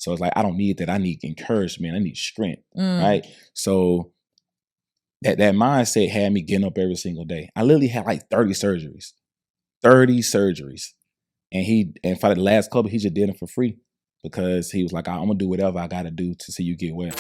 So it's like, I don't need that. I need encouragement. I need strength, right? So that mindset had me getting up every single day. I literally had like 30 surgeries. And for the last couple, he just did them for free because he was like, I'm going to do whatever I got to do to see you get well.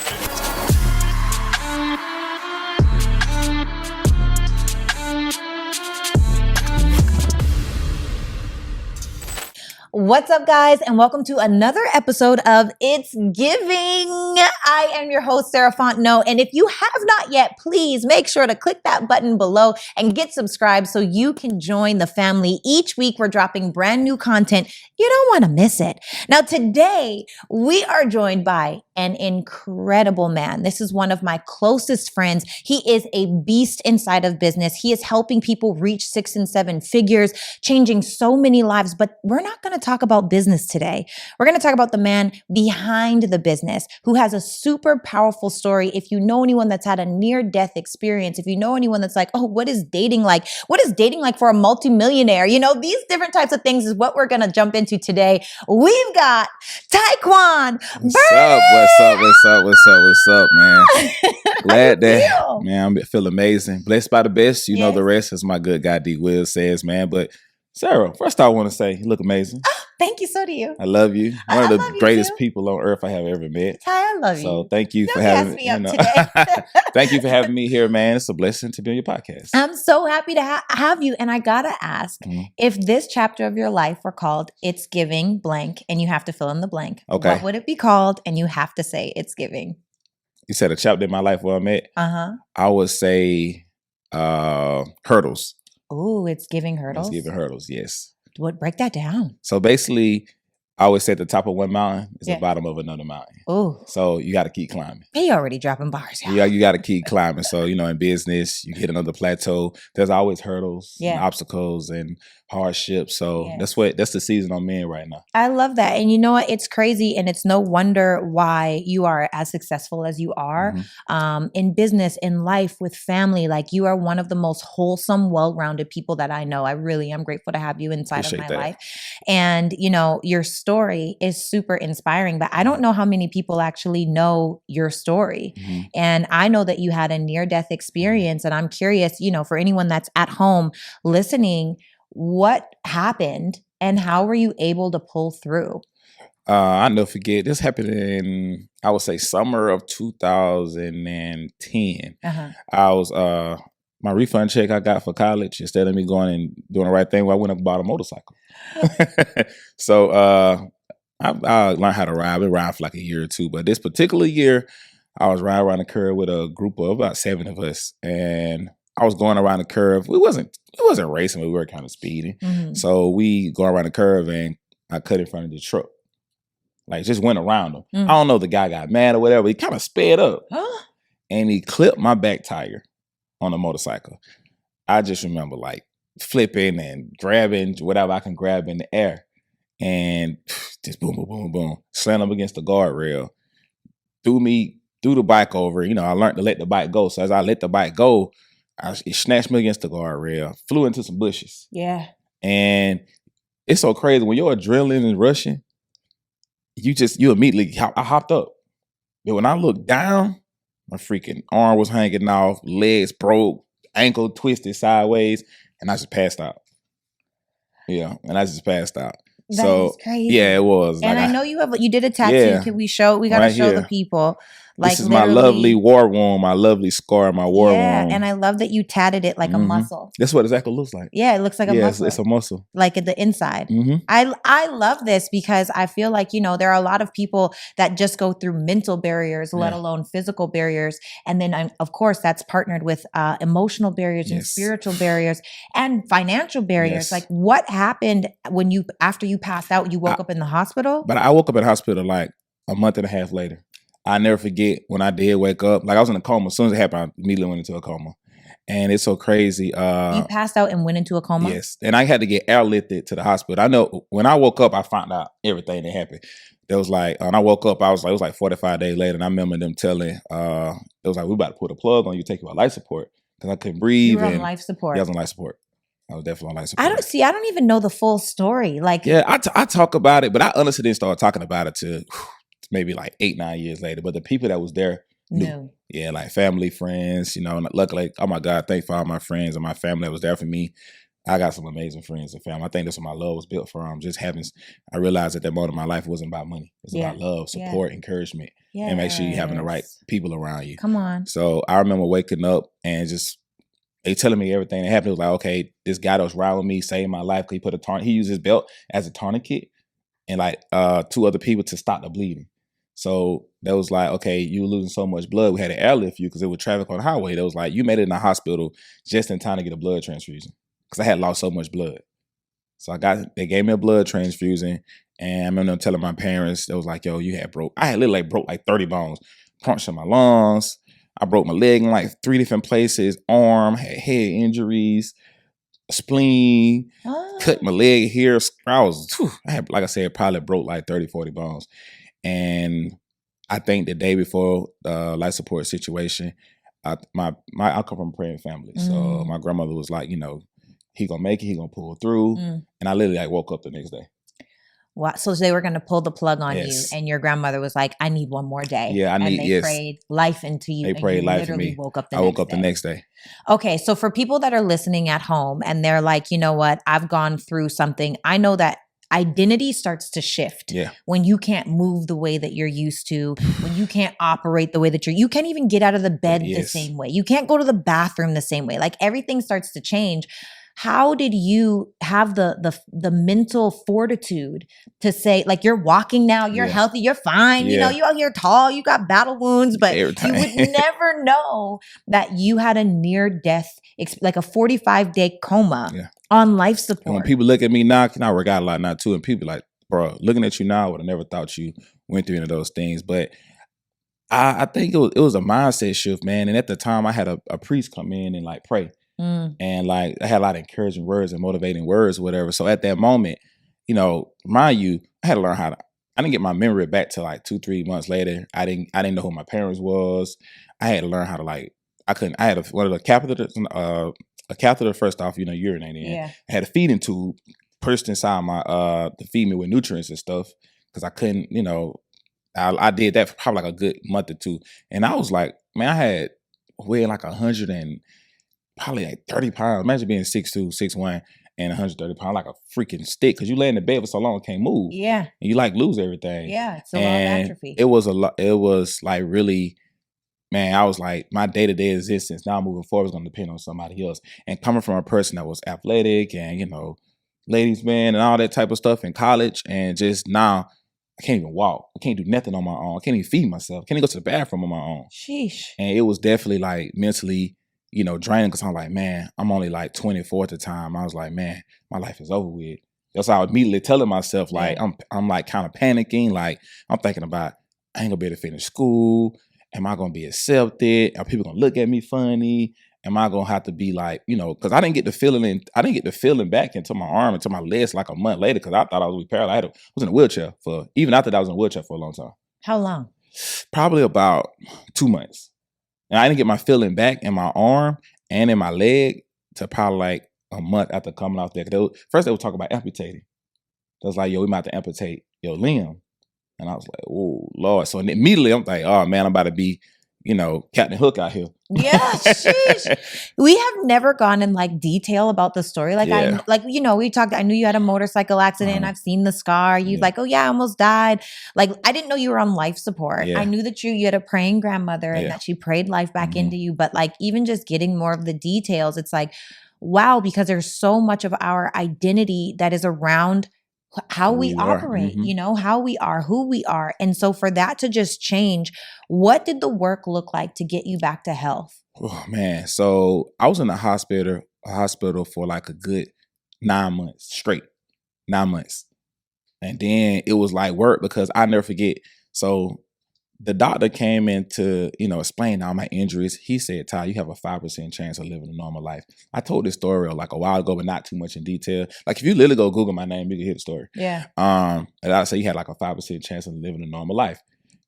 What's up, guys, and welcome to another episode of It's Giving. I am your host, Sarah Fontenot, and if you have not yet, please make sure to click that button below and get subscribed so you can join the family. Each week, we're dropping brand new content. You don't want to miss it. Now, today, we are joined by an incredible man. This is one of my closest friends. He is a beast inside of business. He is helping people reach 6 and 7 figures, changing so many lives, but we're not going to talk about business today. We're going to talk about the man behind the business who has a super powerful story. If you know anyone that's had a near-death experience, if you know anyone that's like, oh, what is dating like? What is dating like for a multimillionaire? You know, these different types of things is what we're going to jump into today. We've got Tyquan Burney. What's up, man? Glad that, man, I feel amazing. Blessed by the best. You know the rest, as my good guy D. Will says, man. But Sarah, first I want to say you look amazing. Oh, thank you. So do you. I love you. One of the greatest people on earth I have ever met. Ty, I love you. So thank you for having me. Thank you for having me here, man. It's a blessing to be on your podcast. I'm so happy to have you. And I gotta ask, if this chapter of your life were called It's Giving blank, and you have to fill in the blank, what would it be called? And you have to say It's Giving. You said a chapter in my life where I met? I would say hurdles. Oh, It's Giving hurdles? It's Giving hurdles, yes. Break that down. So basically, I always say at the top of one mountain is the bottom of another mountain. Oh. So you got to keep climbing. He already dropping bars. Yeah, you got to keep climbing. So, you know, in business, you hit another plateau. There's always hurdles, and obstacles, and hardships. So that's the season I'm in right now. I love that. And you know what? It's crazy. And it's no wonder why you are as successful as you are in business, in life, with family. Like, you are one of the most wholesome, well-rounded people that I know. I really am grateful to have you inside of my life. And, you know, your story is super inspiring, but I don't know how many people actually know your story. And I know that you had a near-death experience, and I'm curious, you know, for anyone that's at home listening, what happened and how were you able to pull through? I'll never forget. This happened in, I would say, summer of 2010. I was, my refund check I got for college, instead of me going and doing the right thing, I went and bought a motorcycle. So I learned how to ride. I've been riding for like a year or two, but this particular year, I was riding around the curve with a group of about 7 of us, and I was going around the curve. It wasn't racing, but we were kind of speeding. So we go around the curve, and I cut in front of the truck. Like, just went around him. I don't know if the guy got mad or whatever. He kind of sped up, and he clipped my back tire on the motorcycle. I just remember like flipping and grabbing whatever I can grab in the air, and just boom, boom, boom, boom, slammed up against the guardrail, threw the bike over. You know, I learned to let the bike go. So as I let the bike go, it snatched me against the guardrail, flew into some bushes. Yeah. And it's so crazy. When your adrenaline is rushing, you immediately, I hopped up. But when I looked down, my freaking arm was hanging off, legs broke, ankle twisted sideways, and I just passed out. Yeah, and I just passed out. That is crazy. Yeah, it was. And like, I know you did a tattoo. Yeah, Can we show? We got to show the people. Like, this is my lovely war wound, my lovely scar, my war wound. Yeah, and I love that you tatted it like a muscle. That's what it exactly looks like. Yeah, it looks like a muscle. It's a muscle. Like at the inside. I love this because I feel like, you know, there are a lot of people that just go through mental barriers, let alone physical barriers. And then, of course, that's partnered with emotional barriers and spiritual barriers and financial barriers. Like, what happened when after you passed out, you woke up in the hospital? But I woke up in the hospital like a month and a half later. I never forget when I did wake up. Like, I was in a coma. As soon as it happened, I immediately went into a coma. And it's so crazy. You passed out and went into a coma? Yes. And I had to get airlifted to the hospital. I know when I woke up, I found out everything that happened. There was like, when I woke up, it was like 45 days later. And I remember them telling, it was like, we about to put a plug on you, take you on life support. Because I couldn't breathe. You were on life support? Yeah, I was on life support. I was definitely on life support. I don't even know the full story. Like, yeah, I talk about it, but I honestly didn't start talking about it till maybe like 8-9 years later. But the people that was there knew. No. Yeah, like family, friends, you know, and luckily, oh my God, thank for all my friends and my family that was there for me. I got some amazing friends and family. I think that's what my love was built from. Just having, I realized at that moment in my life, it wasn't about money. It's about love, support, encouragement, and make sure you're having the right people around you. Come on. So I remember waking up and just, they telling me everything that happened. It was like, okay, this guy that was riding with me saved my life. He put he used his belt as a tourniquet and like 2 other people to stop the bleeding. So that was like, okay, you were losing so much blood. We had to airlift you because it was traffic on the highway. That was like, you made it in the hospital just in time to get a blood transfusion because I had lost so much blood. So they gave me a blood transfusion, and I remember them telling my parents, they was like, yo, I had literally broke like 30 bones, punctured my lungs. I broke my leg in like 3 different places, arm, had head injuries, spleen, cut my leg here. I had, like I said, probably broke like 30, 40 bones. And I think the day before the life support situation, I come from a praying family. So my grandmother was like, you know, he gonna make it, he gonna pull through. And I literally like woke up the next day. Wow. So they were going to pull the plug on you, and your grandmother was like, I need one more day. Yeah, they prayed life into you. They prayed life into me. Woke up I woke up the next day. Okay. So for people that are listening at home and they're like, you know what, I've gone through something. I know that identity starts to shift when you can't move the way that you're used to, when you can't operate the way that you can't even get out of the bed the same way. You can't go to the bathroom the same way. Like everything starts to change. How did you have the mental fortitude to say, like, you're walking now, you're healthy, you're fine, you know, you're tall, you got battle wounds, but you would never know that you had a near death, like a 45-day coma on life support. And when people look at me now, I work out a lot now too, and people like, bro, looking at you now, I would have never thought you went through any of those things. But I think it was a mindset shift, man. And at the time, I had a priest come in and like pray. And like I had a lot of encouraging words and motivating words, whatever. So at that moment, you know, mind you, I had to learn I didn't get my memory back till like 2-3 months later. I didn't know who my parents was. I had to learn how to I had one of the catheters, a catheter first off, you know, urinating in. I had a feeding tube pushed inside my to feed me with nutrients and stuff because I couldn't, you know, I did that for probably like a good month or 2. And I was like, man, I had weighed like 100 and probably like 30 pounds. Imagine being 6'2", 6'1", and 130 pounds, like a freaking stick. Because you lay in the bed for so long, it can't move. Yeah. And you like lose everything. Yeah, it's a lot of atrophy. It was a lot. It was like really, man, I was like, my day-to-day existence now moving forward is going to depend on somebody else. And coming from a person that was athletic and, you know, ladies man and all that type of stuff in college, and just now, I can't even walk. I can't do nothing on my own. I can't even feed myself. I can't even go to the bathroom on my own. Sheesh. And it was definitely like mentally, you know, draining because I'm like, man, I'm only like 24 at the time. I was like, man, my life is over with. That's how I was immediately telling myself, like, I'm like kind of panicking. Like, I'm thinking about, I ain't gonna be able to finish school. Am I gonna be accepted? Are people gonna look at me funny? Am I gonna have to be like, you know, because I didn't get the feeling back into my arm, into my legs like a month later because I thought I was paralyzed. I was in a wheelchair even after that, I was in a wheelchair for a long time. How long? Probably about 2 months. And I didn't get my feeling back in my arm and in my leg to probably like a month after coming out there. First they would talk about amputating. They was like, yo, we might have to amputate your limb. And I was like, oh, Lord. So immediately I'm like, oh, man, I'm about to be, you know, Captain Hook out here. Yeah, sheesh. We have never gone in like detail about the story. Like you know, I knew you had a motorcycle accident. I've seen the scar. You like, oh yeah, I almost died. Like, I didn't know you were on life support. I knew that you had a praying grandmother and that she prayed life back into you. But like, even just getting more of the details, it's like, wow, because there's so much of our identity that is around how we operate, you know, how we are, who we are. And so for that to just change, what did the work look like to get you back to health? Oh man. So I was in a hospital for like a good 9 months straight, 9 months. And then it was like work because I never forget. So the doctor came in to, you know, explain all my injuries. He said, Ty, you have a 5% chance of living a normal life. I told this story like a while ago, but not too much in detail. Like if you literally go Google my name, you can hear the story. Yeah. And I say you had like a 5% chance of living a normal life.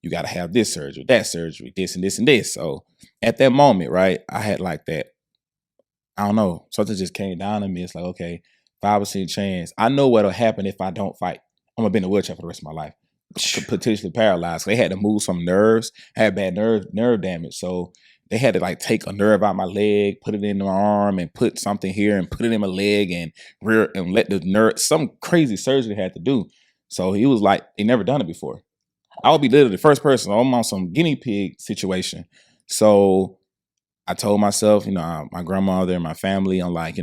You got to have this surgery, that surgery, this and this and this. So at that moment, right, I had like that, I don't know, something just came down to me. It's like, okay, 5% chance. I know what'll happen if I don't fight. I'm going to be in a wheelchair for the rest of my life. potentially paralyzed. They had to move some nerves. I had bad nerve damage, so they had to like take a nerve out my leg, put it in my arm, and put something here and put it in my leg and let the nerve. Some crazy surgery they had to do. So he was like, they never done it before. I would be literally the first person. I'm on some guinea pig situation. So I told myself, my grandmother and my family, I'm like,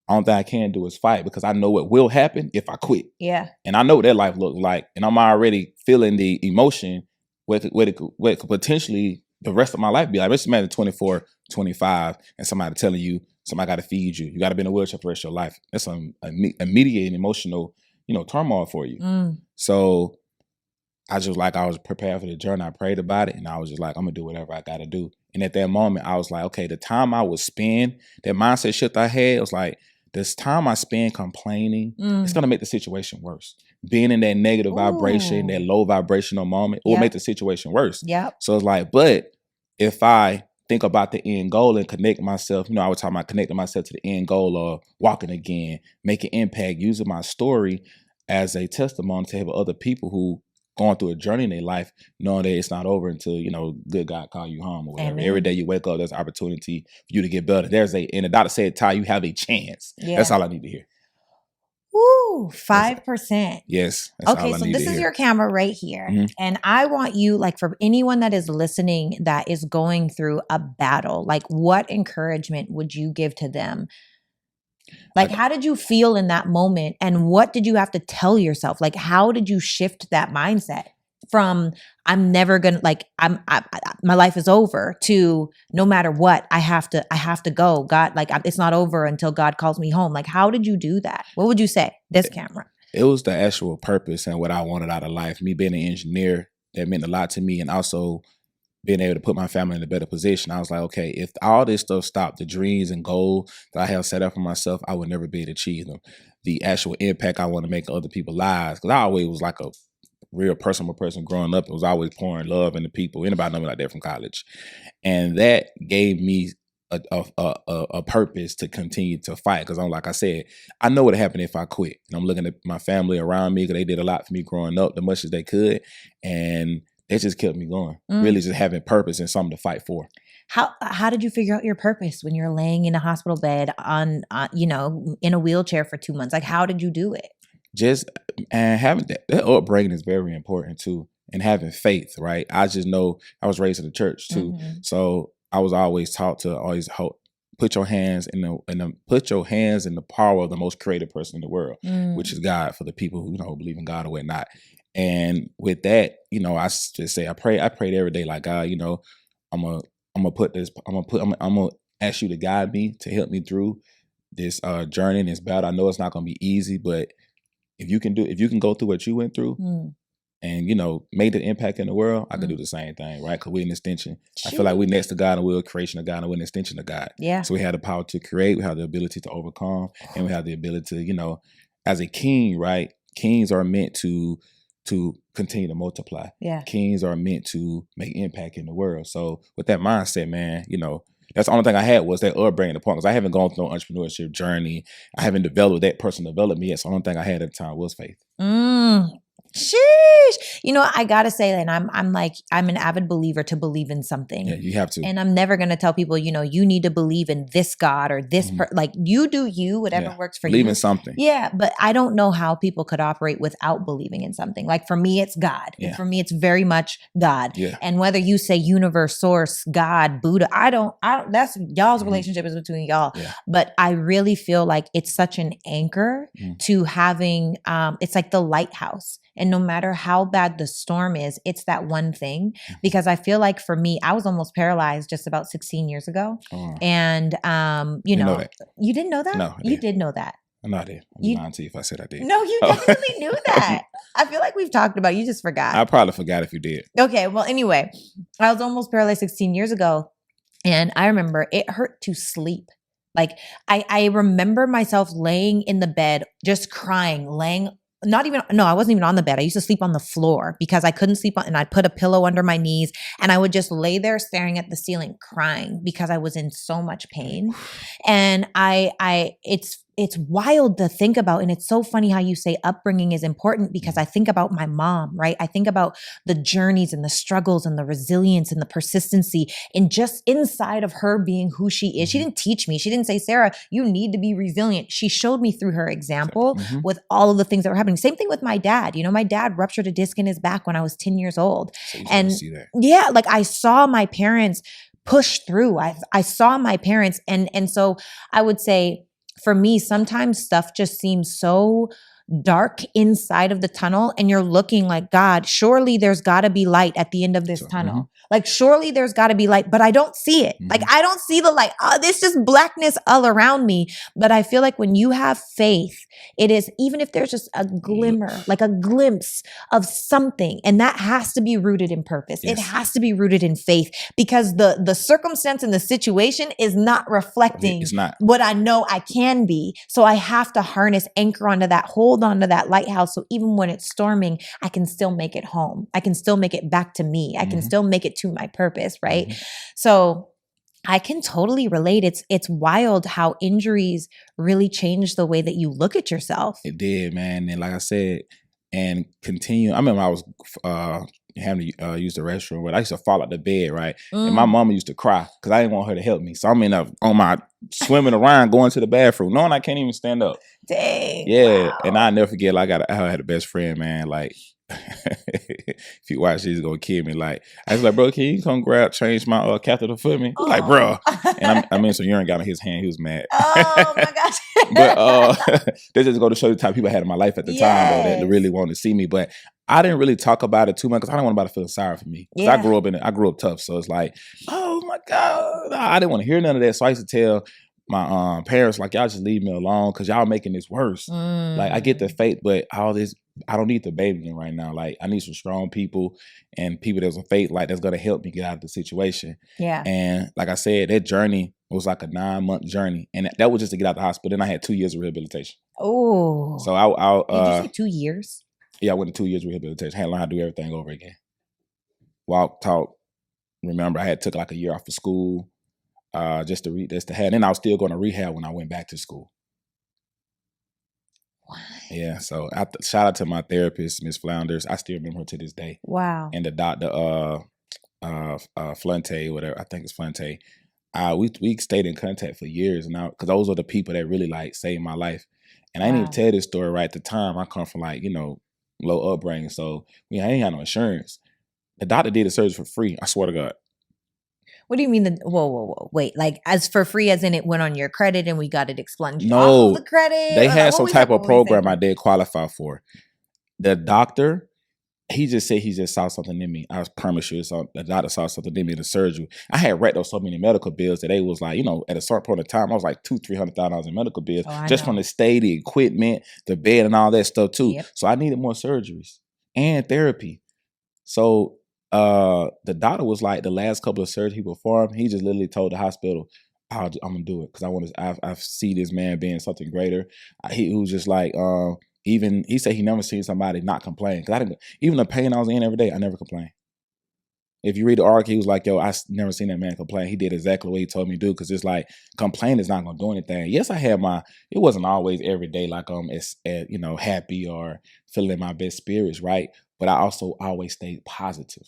only thing I can do is fight, because I know what will happen if I quit. Yeah. And I know what that life looks like. And I'm already feeling the emotion what could potentially the rest of my life be like. Let's imagine 24, 25, and somebody telling you, somebody got to feed you. You got to be in a wheelchair for the rest of your life. That's some immediate and emotional, turmoil for you. So I was prepared for the journey. I prayed about it, and I was just like, I'm going to do whatever I got to do. And at that moment, I was like, okay, the time I would spend, that mindset shift I had, was like, this time I spend complaining, it's going to make the situation worse. Being in that negative vibration, that low vibrational moment, will make the situation worse. Yep. So it's like, but if I think about the end goal and connect myself, I was talking about connecting myself to the end goal of walking again, making impact, using my story as a testimony to help other people who going through a journey in their life, knowing that it's not over until, good God call you home or whatever. Amen. Every day you wake up, there's an opportunity for you to get better. And the doctor said, Ty, you have a chance. Yeah. That's all I need to hear. Woo, 5%. Yes. That's okay, so this is your camera right here. Mm-hmm. And I want you, like, for anyone that is listening that is going through a battle, like, what encouragement would you give to them? Like, how did you feel in that moment? And what did you have to tell yourself? Like, how did you shift that mindset from I'm never going to, like, my life is over, to no matter what, I have to go. God, like, it's not over until God calls me home. Like, how did you do that? What would you say? This camera. It was the actual purpose and what I wanted out of life. Me being an engineer, that meant a lot to me. And also being able to put my family in a better position. I was like, okay, if all this stuff stopped, the dreams and goals that I have set up for myself, I would never be able to achieve them. The actual impact I want to make on other people's lives, because I always was like a real personal person growing up. It was always pouring love into people. Anybody know me like that from college. And that gave me a purpose to continue to fight. Because like I said, I know what happened if I quit. And I'm looking at my family around me, because they did a lot for me growing up, the much as they could. And it just kept me going. Really just having purpose and something to fight for. How did you figure out your purpose when you're laying in a hospital bed on in a wheelchair for 2 months? Like, how did you do it? And having that upbringing is very important too. And having faith, right? I just know I was raised in the church too. Mm-hmm. So I was always taught to always put your hands in the power of the most creative person in the world, which is God, for the people who believe in God or whatnot. And with that, I just say I prayed every day, like, God, I'm gonna ask you to guide me, to help me through this journey and this battle. I know it's not gonna be easy, but if you can go through what you went through and made the impact in the world, I can do the same thing, right? Because we're an extension. I feel like we're next to God, and we're a creation of God, and we're an extension of God. Yeah. So we have the power to create, we have the ability to overcome, and we have the ability to, as a king, right? Kings are meant to continue to multiply. Yeah. Kings are meant to make impact in the world. So with that mindset, man, that's the only thing I had was that upbringing, the point, because I haven't gone through no entrepreneurship journey. I haven't developed that person developed me yet. So the only thing I had at the time was faith. Sheesh. I gotta say, and I'm an avid believer to believe in something. Yeah, you have to. And I'm never gonna tell people, you need to believe in this God or this like, you do you, whatever works for you. Believe in something. Yeah, but I don't know how people could operate without believing in something. Like, for me, it's God. Yeah. And for me, it's very much God. Yeah. And whether you say universe, source, God, Buddha, I don't that's y'all's relationship is between y'all. Yeah. But I really feel like it's such an anchor to having it's like the lighthouse. And no matter how bad the storm is, it's that one thing. Because I feel like for me, I was almost paralyzed just about 16 years ago. Oh. And, you didn't know that? No. You did know that. No, I did. I'd be lying to you if I said I did. No, you definitely knew that. I feel like we've talked about it. You just forgot. I probably forgot if you did. Okay. Well, anyway, I was almost paralyzed 16 years ago. And I remember it hurt to sleep. Like, I remember myself laying in the bed, just crying, I wasn't even on the bed. I used to sleep on the floor because I couldn't sleep and I'd put a pillow under my knees and I would just lay there staring at the ceiling, crying because I was in so much pain. And it's it's wild to think about. And it's so funny how you say upbringing is important, because I think about my mom, right? I think about the journeys and the struggles and the resilience and the persistency, and just inside of her being who she is. She didn't teach me. She didn't say, Sarah, you need to be resilient. She showed me through her example with all of the things that were happening. Same thing with my dad. You know, my dad ruptured a disc in his back when I was 10 years old. So you And see that. yeah, like I saw my parents push through. I saw my parents. And so I would say, for me, sometimes stuff just seems so dark inside of the tunnel, and you're looking like, God, surely there's got to be light at the end of this tunnel. Like, surely there's got to be light, but I don't see it. Like, I don't see the light. Oh, there's just blackness all around me. But I feel like when you have faith, it is, even if there's just a glimmer, like a glimpse of something, and that has to be rooted in purpose. It has to be rooted in faith, because the circumstance and the situation is not reflecting what I know I can be. So I have to harness, anchor onto that, hold onto that lighthouse. So even when it's storming, I can still make it home. I can still make it back to me. I can still make it to my purpose, right? So I can totally relate. It's wild how injuries really change the way that you look at yourself. It did, man. And like I said, and continue. I remember I was having to use the restroom, but I used to fall out the bed, right? And my mama used to cry because I didn't want her to help me. So I'm on my swimming around, going to the bathroom, knowing I can't even stand up. Dang. Yeah. Wow. And I never forget, like, I had a best friend, man. Like, if you watch, she's gonna kill me. Like, I was like, bro, can you come change my catheter for me? He's like, bro. And I mean, some urine got in his hand. He was mad. Oh my gosh. But they just go to show you the type of people I had in my life at the time, though, that really wanted to see me. But I didn't really talk about it too much because I didn't want anybody to feel sorry for me. Because I grew up tough. So it's like, oh my God. I didn't want to hear none of that. So I used to tell my parents, like, y'all just leave me alone because y'all making this worse. Like, I get the faith, but all this, I don't need the babying right now. Like, I need some strong people and people that's a faith, like, that's going to help me get out of the situation. Yeah. And like I said, that journey was like a 9-month journey. And that was just to get out the hospital. Then I had 2 years of rehabilitation. Oh. So I did you say 2 years? Yeah, I went to 2 years of rehabilitation. I had to learn how to do everything over again. Walk, talk. Remember, I had took like a year off of school. Just to have. And then I was still going to rehab when I went back to school. What? Yeah. So shout out to my therapist, Miss Flounders. I still remember her to this day. Wow. And the doctor, Flente, whatever. I think it's Flente. We stayed in contact for years now because those are the people that really like saved my life. And I didn't even tell this story right at the time. I come from like, low upbringing. So I ain't had no insurance. The doctor did the surgery for free. I swear to God. What do you mean? Whoa. Wait, like as for free as in it went on your credit and we got it expunged off of the credit? They had some type of program I did qualify for. The doctor, he just said he just saw something in me. I promise you, the doctor saw something in me in the surgery. I had racked up so many medical bills that they was like, at a certain point in time, I was like $200,000-$300,000 in medical bills just from the stay, the equipment, the bed, and all that stuff too. Yep. So I needed more surgeries and therapy. So the doctor was like, the last couple of surgeries he performed, he just literally told the hospital, I'm gonna do it because I see this man being something greater. He was just like, even he said he never seen somebody not complain. Cause even the pain I was in every day, I never complained. If you read the article, he was like, yo, I never seen that man complain. He did exactly what he told me to do. Cause it's like, complaining is not gonna do anything. Yes, I had it wasn't always every day like happy or feeling my best spirits, right? But I also always stayed positive.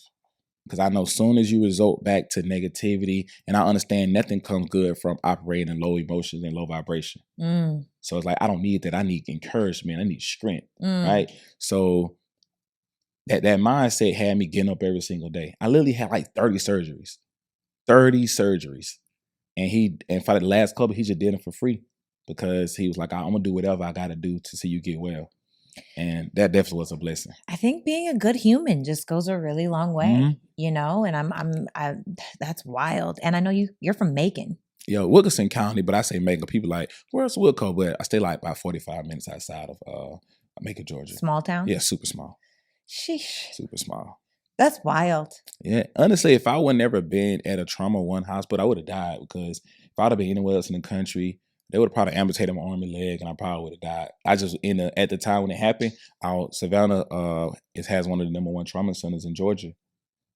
Because I know as soon as you resort back to negativity, and I understand nothing comes good from operating in low emotions and low vibration. So it's like, I don't need that. I need encouragement. I need strength, right? So that mindset had me getting up every single day. I literally had like 30 surgeries. 30 surgeries. And for the last couple, he just did them for free because he was like, I'm going to do whatever I got to do to see you get well. And that definitely was a blessing. I think being a good human just goes a really long way, and that's wild. And I know you're from Macon. Yo, Wilkinson County, but I say Macon. People like, where's Wilco? But I stay like about 45 minutes outside of Macon, Georgia. Small town? Yeah, super small. Sheesh. Super small. That's wild. Yeah. Honestly, if I would never been at a trauma one hospital, I would have died because if I'd have been anywhere else in the country, they would have probably amputated my arm and leg, and I probably would have died. I just at the time when it happened, Savannah has one of the #1 trauma centers in Georgia,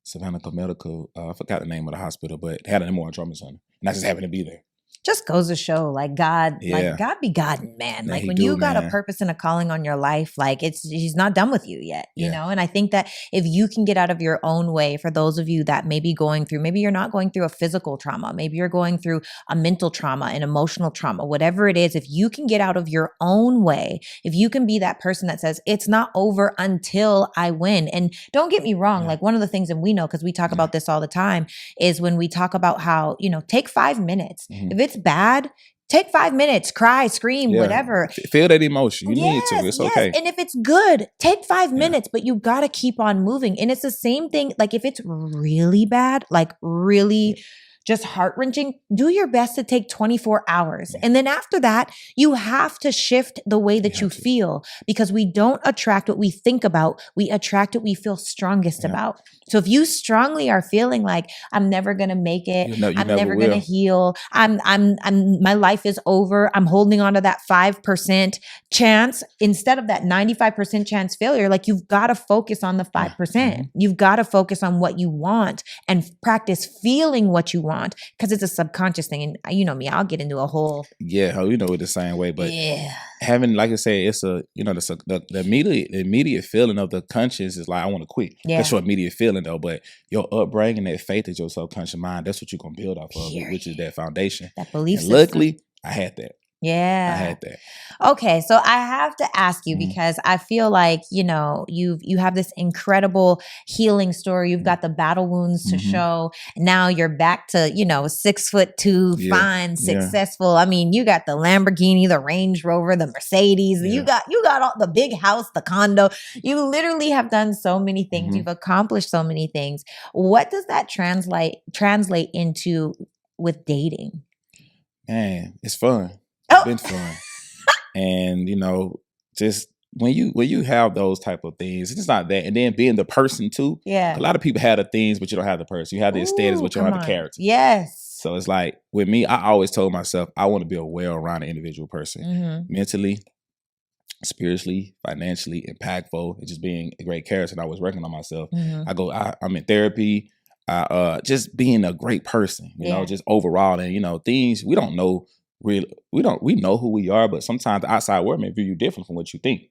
Savannah Medical. I forgot the name of the hospital, but it had a #1 trauma center, and I just happened to be there. Just goes to show, like God, Yeah. like God be God, man. Yeah, Like he when do, you got a man. purpose and a calling on your life, like he's not done with you yet, you Yeah. know? And I think that if you can get out of your own way, for those of you that may be going through, maybe you're not going through a physical trauma, maybe you're going through a mental trauma, an emotional trauma, whatever it is, if you can get out of your own way, if you can be that person that says, it's not over until I win. And don't get me wrong, Yeah. like one of the things that we know, because we talk about this all the time, is when we talk about how, you know, take 5 minutes. Mhm. If it's bad, take 5 minutes, cry, scream, Yeah. whatever. Feel that emotion. You need to. It's okay. And if it's good, take 5 minutes, but you got to keep on moving. And it's the same thing. Like if it's really bad, like really just heart-wrenching, do your best to take 24 hours. Yeah. And then after that, you have to shift the way that you feel, because we don't attract what we think about. We attract what we feel strongest about. So if you strongly are feeling like, I'm never going to make it, I'm never going to heal, my life is over, I'm holding on to that 5% chance instead of that 95% chance failure, like you've got to focus on the 5%. Mm-hmm. You've got to focus on what you want and practice feeling what you want, because it's a subconscious thing. And you know me, I'll get into a whole. Yeah, you know it the same way. But having, like I say, it's a, you know, the immediate feeling of the conscious is like, I want to quit. Yeah. That's your immediate feeling though. But your upbringing, that faith is your subconscious mind. That's what you're going to build off of, which is that foundation. That belief system. Luckily, I had that. Yeah. I had that. Okay. So I have to ask you, because I feel like, you know, you have this incredible healing story. You've got the battle wounds to show. Now you're back to, you know, 6'2", fine, successful. I mean, you got the Lamborghini, the Range Rover, the Mercedes. You got all the big house, the condo. You literally have done so many things. You've accomplished so many things. What does that translate into with dating? Man, it's fun. It's been fun. And, you know, just when you have those type of things, it's not that. And then being the person too. Yeah. A lot of people have the things, but you don't have the person. You have the status, but you don't have the character. Yes. So it's like, with me, I always told myself, I want to be a well-rounded individual person. Mentally, spiritually, financially, impactful, and just being a great character. And I was working on myself. I'm in therapy. Just being a great person, you know, just overall. And, you know, things we don't know. We know who we are, but sometimes the outside world may view you different from what you think.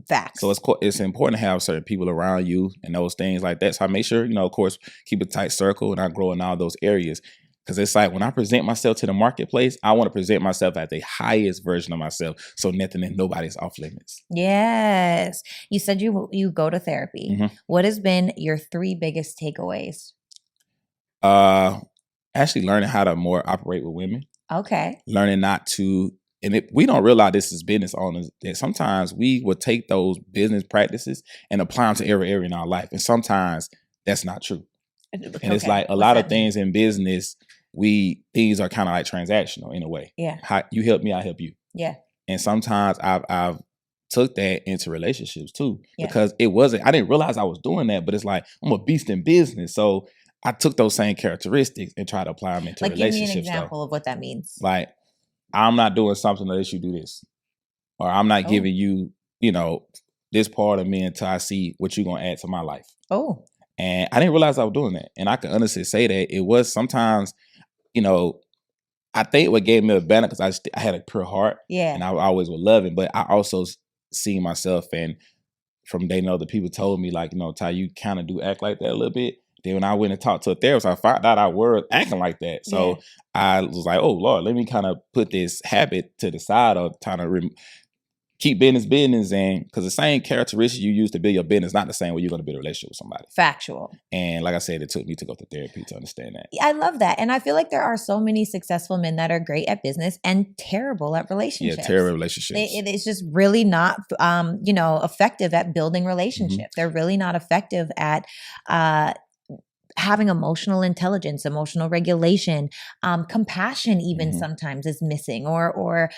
Facts. So it's important to have certain people around you and those things like that. So I make sure, you know, of course, keep a tight circle, and I grow in all those areas. Because it's like when I present myself to the marketplace, I want to present myself at the highest version of myself, so nothing and nobody's off limits. Yes. You said you go to therapy. What has been your 3 biggest takeaways? Actually learning how to more operate with women. Okay. Learning not to, and we don't realize this is business owners, that sometimes we will take those business practices and apply them to every area in our life. And sometimes that's not true. And it's like a lot of things in business, things are kind of like transactional in a way. Yeah. You help me, I help you. Yeah. And sometimes I've took that into relationships too, because I didn't realize I was doing that, but it's like, I'm a beast in business. So I took those same characteristics and tried to apply them into relationships. Give me an example of what that means. Like, I'm not doing something unless you do this. Or I'm not giving you, you know, this part of me until I see what you're going to add to my life. Oh. And I didn't realize I was doing that. And I can honestly say that it was sometimes, you know, I think what gave me a benefit, because I had a pure heart. Yeah. And I always would love it. But I also see myself, and from dating other people told me, like, you know, Ty, you kind of do act like that a little bit. Then when I went and talked to a therapist, I found out I was acting like that. So I was like, oh, Lord, let me kind of put this habit to the side of trying to keep business. And because the same characteristics you use to build your business, not the same way you're going to build a relationship with somebody. Factual. And like I said, it took me to go to therapy to understand that. I love that. And I feel like there are so many successful men that are great at business and terrible at relationships. Yeah, terrible relationships. It's just really not, effective at building relationships. They're really not effective at, having emotional intelligence, emotional regulation, compassion even sometimes is missing, or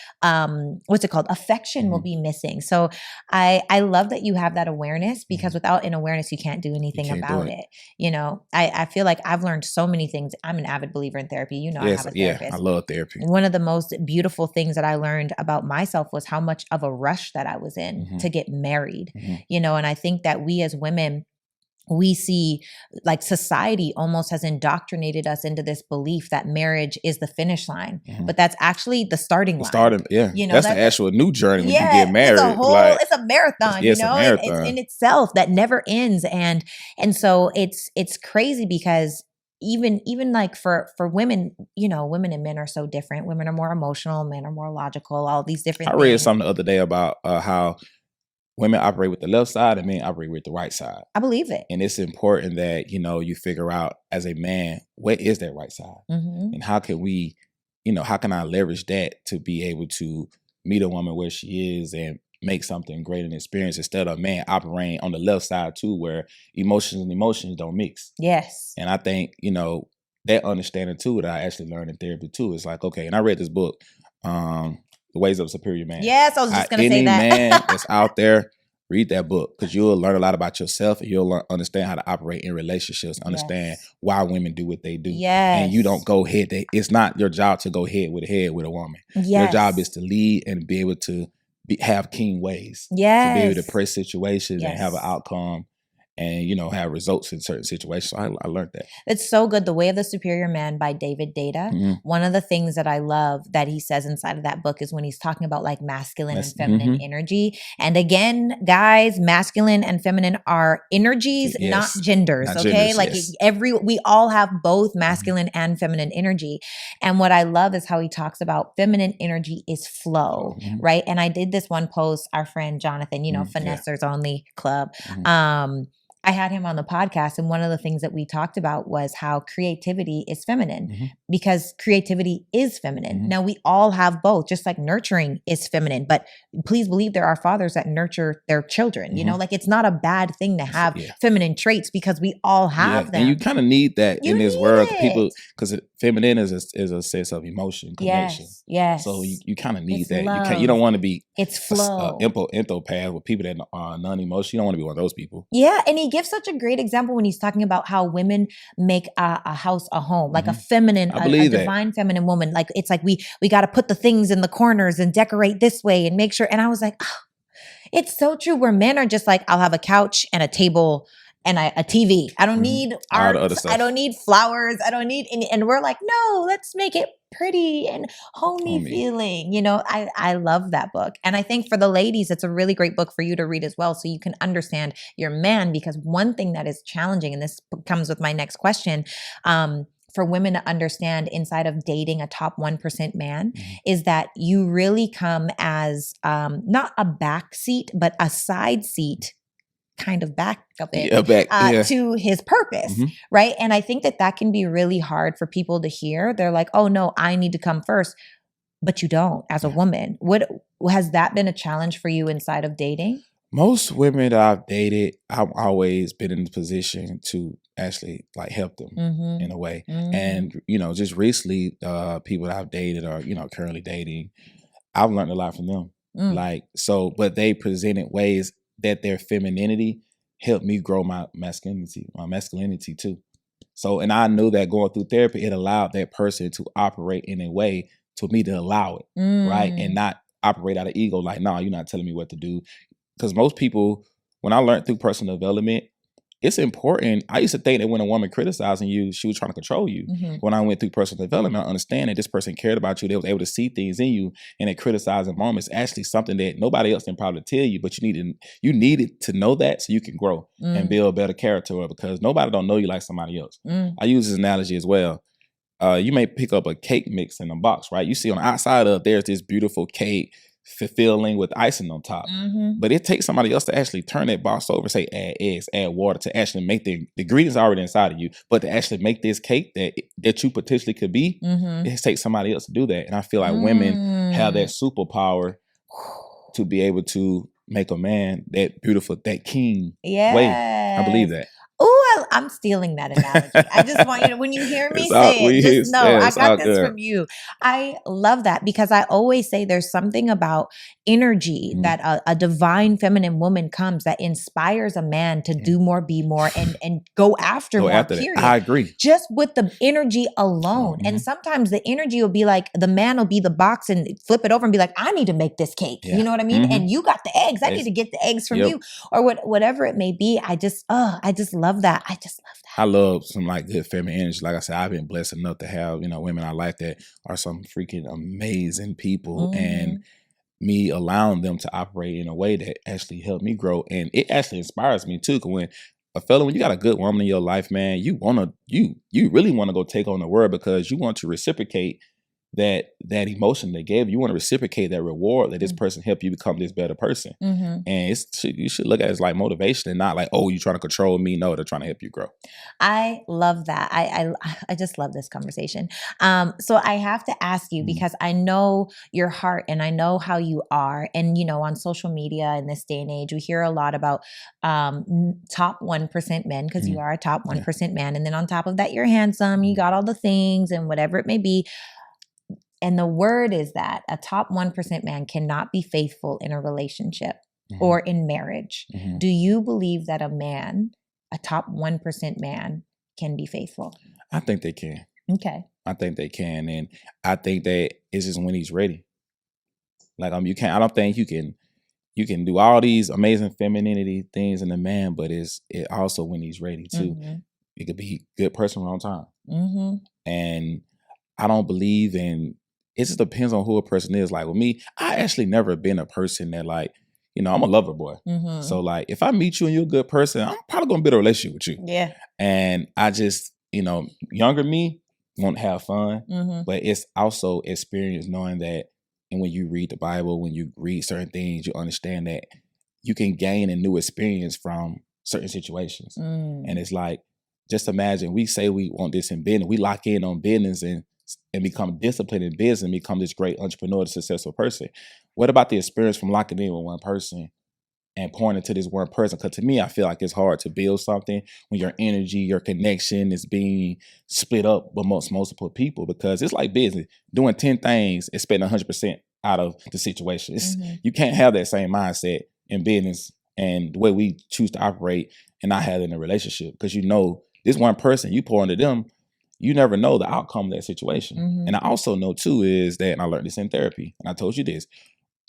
what's it called? Affection will be missing. So I love that you have that awareness, because without an awareness, you can't do anything about it. You know, I feel like I've learned so many things. I'm an avid believer in therapy. You know, I have a therapist. Yeah, I love therapy. One of the most beautiful things that I learned about myself was how much of a rush that I was in to get married, you know, and I think that we as women, we see like society almost has indoctrinated us into this belief that marriage is the finish line, but that's actually the starting line. Yeah. You know, that's the actual new journey when you get married. It's a whole, like, it's a marathon, it's you know, a marathon. it's in itself that never ends. And so it's crazy because even like for women, you know, women and men are so different. Women are more emotional, men are more logical, all these different things. I read something the other day about how women operate with the left side and men operate with the right side. I believe it. And it's important that, you know, you figure out as a man, what is that right side? And how can we, you know, how can I leverage that to be able to meet a woman where she is and make something great and experience, instead of man operating on the left side too, where emotions don't mix. Yes. And I think, you know, that understanding too, that I actually learned in therapy too, is like, okay, and I read this book, The Ways of a Superior Man. Yes, I was just going to say that. Any man that's out there, read that book, because you'll learn a lot about yourself and you'll understand how to operate in relationships, understand why women do what they do. Yes. And you don't go head. It's not your job to go head with a woman. Yes. Your job is to lead and be able to have keen ways. Yes. To be able to press situations and have an outcome and, you know, have results in certain situations. So I learned that. It's so good. The Way of the Superior Man by David Data. One of the things that I love that he says inside of that book is when he's talking about like masculine and feminine energy. And again, guys, masculine and feminine are energies, not genders. Not genders, like we all have both masculine and feminine energy. And what I love is how he talks about feminine energy is flow, right? And I did this one post, our friend Jonathan, you know, Finessers Only Club. I had him on the podcast, and one of the things that we talked about was how creativity is feminine, because creativity is feminine. Now, we all have both, just like nurturing is feminine, but please believe there are fathers that nurture their children. You know, like it's not a bad thing to have feminine traits, because we all have them. And you kind of need that in this world, because feminine is a sense of emotion, connection. Yes. So you kind of need that. You don't want to be flow. Empath with people that are non-emotional. You don't want to be one of those people. Yeah, and he gives such a great example when he's talking about how women make a house a home, like a feminine, a divine feminine woman. Like it's like we got to put the things in the corners and decorate this way and make sure. And I was like, oh, it's so true. Where men are just like, I'll have a couch and a table and a TV. I don't need art. I don't need flowers. I don't need any. And we're like, no, let's make it pretty and homey feeling. You know, I love that book. And I think for the ladies, it's a really great book for you to read as well, so you can understand your man. Because one thing that is challenging, and this comes with my next question, for women to understand inside of dating a top 1% man, is that you really come as not a back seat, but a side seat, kind of back up it to his purpose, right? And I think that can be really hard for people to hear. They're like, oh no, I need to come first. But you don't, as a woman. What has that been a challenge for you inside of dating? Most women that I've dated, I've always been in the position to actually like help them in a way. And, you know, just recently, people that I've dated or, you know, currently dating, I've learned a lot from them. But they presented ways that their femininity helped me grow my masculinity too. So, and I knew that going through therapy, it allowed that person to operate in a way to me to allow it, right? And not operate out of ego, like, no, you're not telling me what to do. Because most people, when I learned through personal development, it's important. I used to think that when a woman criticizing you, she was trying to control you. When I went through personal development, I understand that this person cared about you. They was able to see things in you, and that criticizing moments actually something that nobody else can probably tell you, but you needed to know that so you can grow and build better character, because nobody don't know you like somebody else. I use this analogy as well. You may pick up a cake mix in a box, right? You see on the outside of there's this beautiful cake filling with icing on top. But it takes somebody else to actually turn that box over, say add eggs, add water, to actually make the ingredients already inside of you, but to actually make this cake that you potentially could be, it takes somebody else to do that. And I feel like women have that superpower to be able to make a man that beautiful, that king way. I believe that. Oh, I'm stealing that analogy. I just want you to, when you hear me It's all, say it, just know I it's all got this good. from you. I love that because I always say there's something about energy that a divine feminine woman comes that inspires a man to do more, be more, and go after more, after period. that. I agree. Just with the energy alone. And sometimes the energy will be like, the man will be the box and flip it over and be like, I need to make this cake. Yeah. You know what I mean? And you got the eggs. I need to get the eggs from you. Or whatever it may be. I just love that. I just love that. I love some like good feminine energy. Like I said, I've been blessed enough to have, women I like that are some freaking amazing people. And me allowing them to operate in a way that actually helped me grow. And it actually inspires me too. Cause when you got a good woman in your life, man, you really want to go take on the world because you want to reciprocate that emotion they gave you. You want to reciprocate that reward that this person helped you become this better person. And you should look at it as like motivation and not like, oh, you're trying to control me. No, they're trying to help you grow. I love that. I just love this conversation. So I have to ask you because I know your heart and I know how you are. And, on social media in this day and age, we hear a lot about top 1% men because you are a top 1% man. And then on top of that, you're handsome, you got all the things and whatever it may be. And the word is that a top 1% man cannot be faithful in a relationship or in marriage. Do you believe that a top 1% man can be faithful? I think they can. Okay. I think they can. And I think that it's just when he's ready. Like, I don't think you can do all these amazing femininity things in a man, but it also when he's ready too. It could be a good person wrong time. And I don't believe in, it just depends on who a person is. Like with me, I actually never been a person that like, I'm a lover boy. So like, if I meet you and you're a good person, I'm probably going to build a relationship with you. Yeah. And I just, younger me want to have fun, but it's also experience knowing that. And when you read the Bible, when you read certain things, you understand that you can gain a new experience from certain situations. And it's like, just imagine we say we want this in business, we lock in on business and become disciplined in business and become this great entrepreneur, successful person. What about the experience from locking in with one person and pouring into this one person? Because to me, I feel like it's hard to build something when your energy, your connection is being split up amongst multiple people, because it's like business. Doing 10 things, expecting 100% out of the situation. You can't have that same mindset in business and the way we choose to operate and not have it in a relationship, because this one person, you pour into them, you never know the outcome of that situation. And I also know too is that, and I learned this in therapy, and I told you this,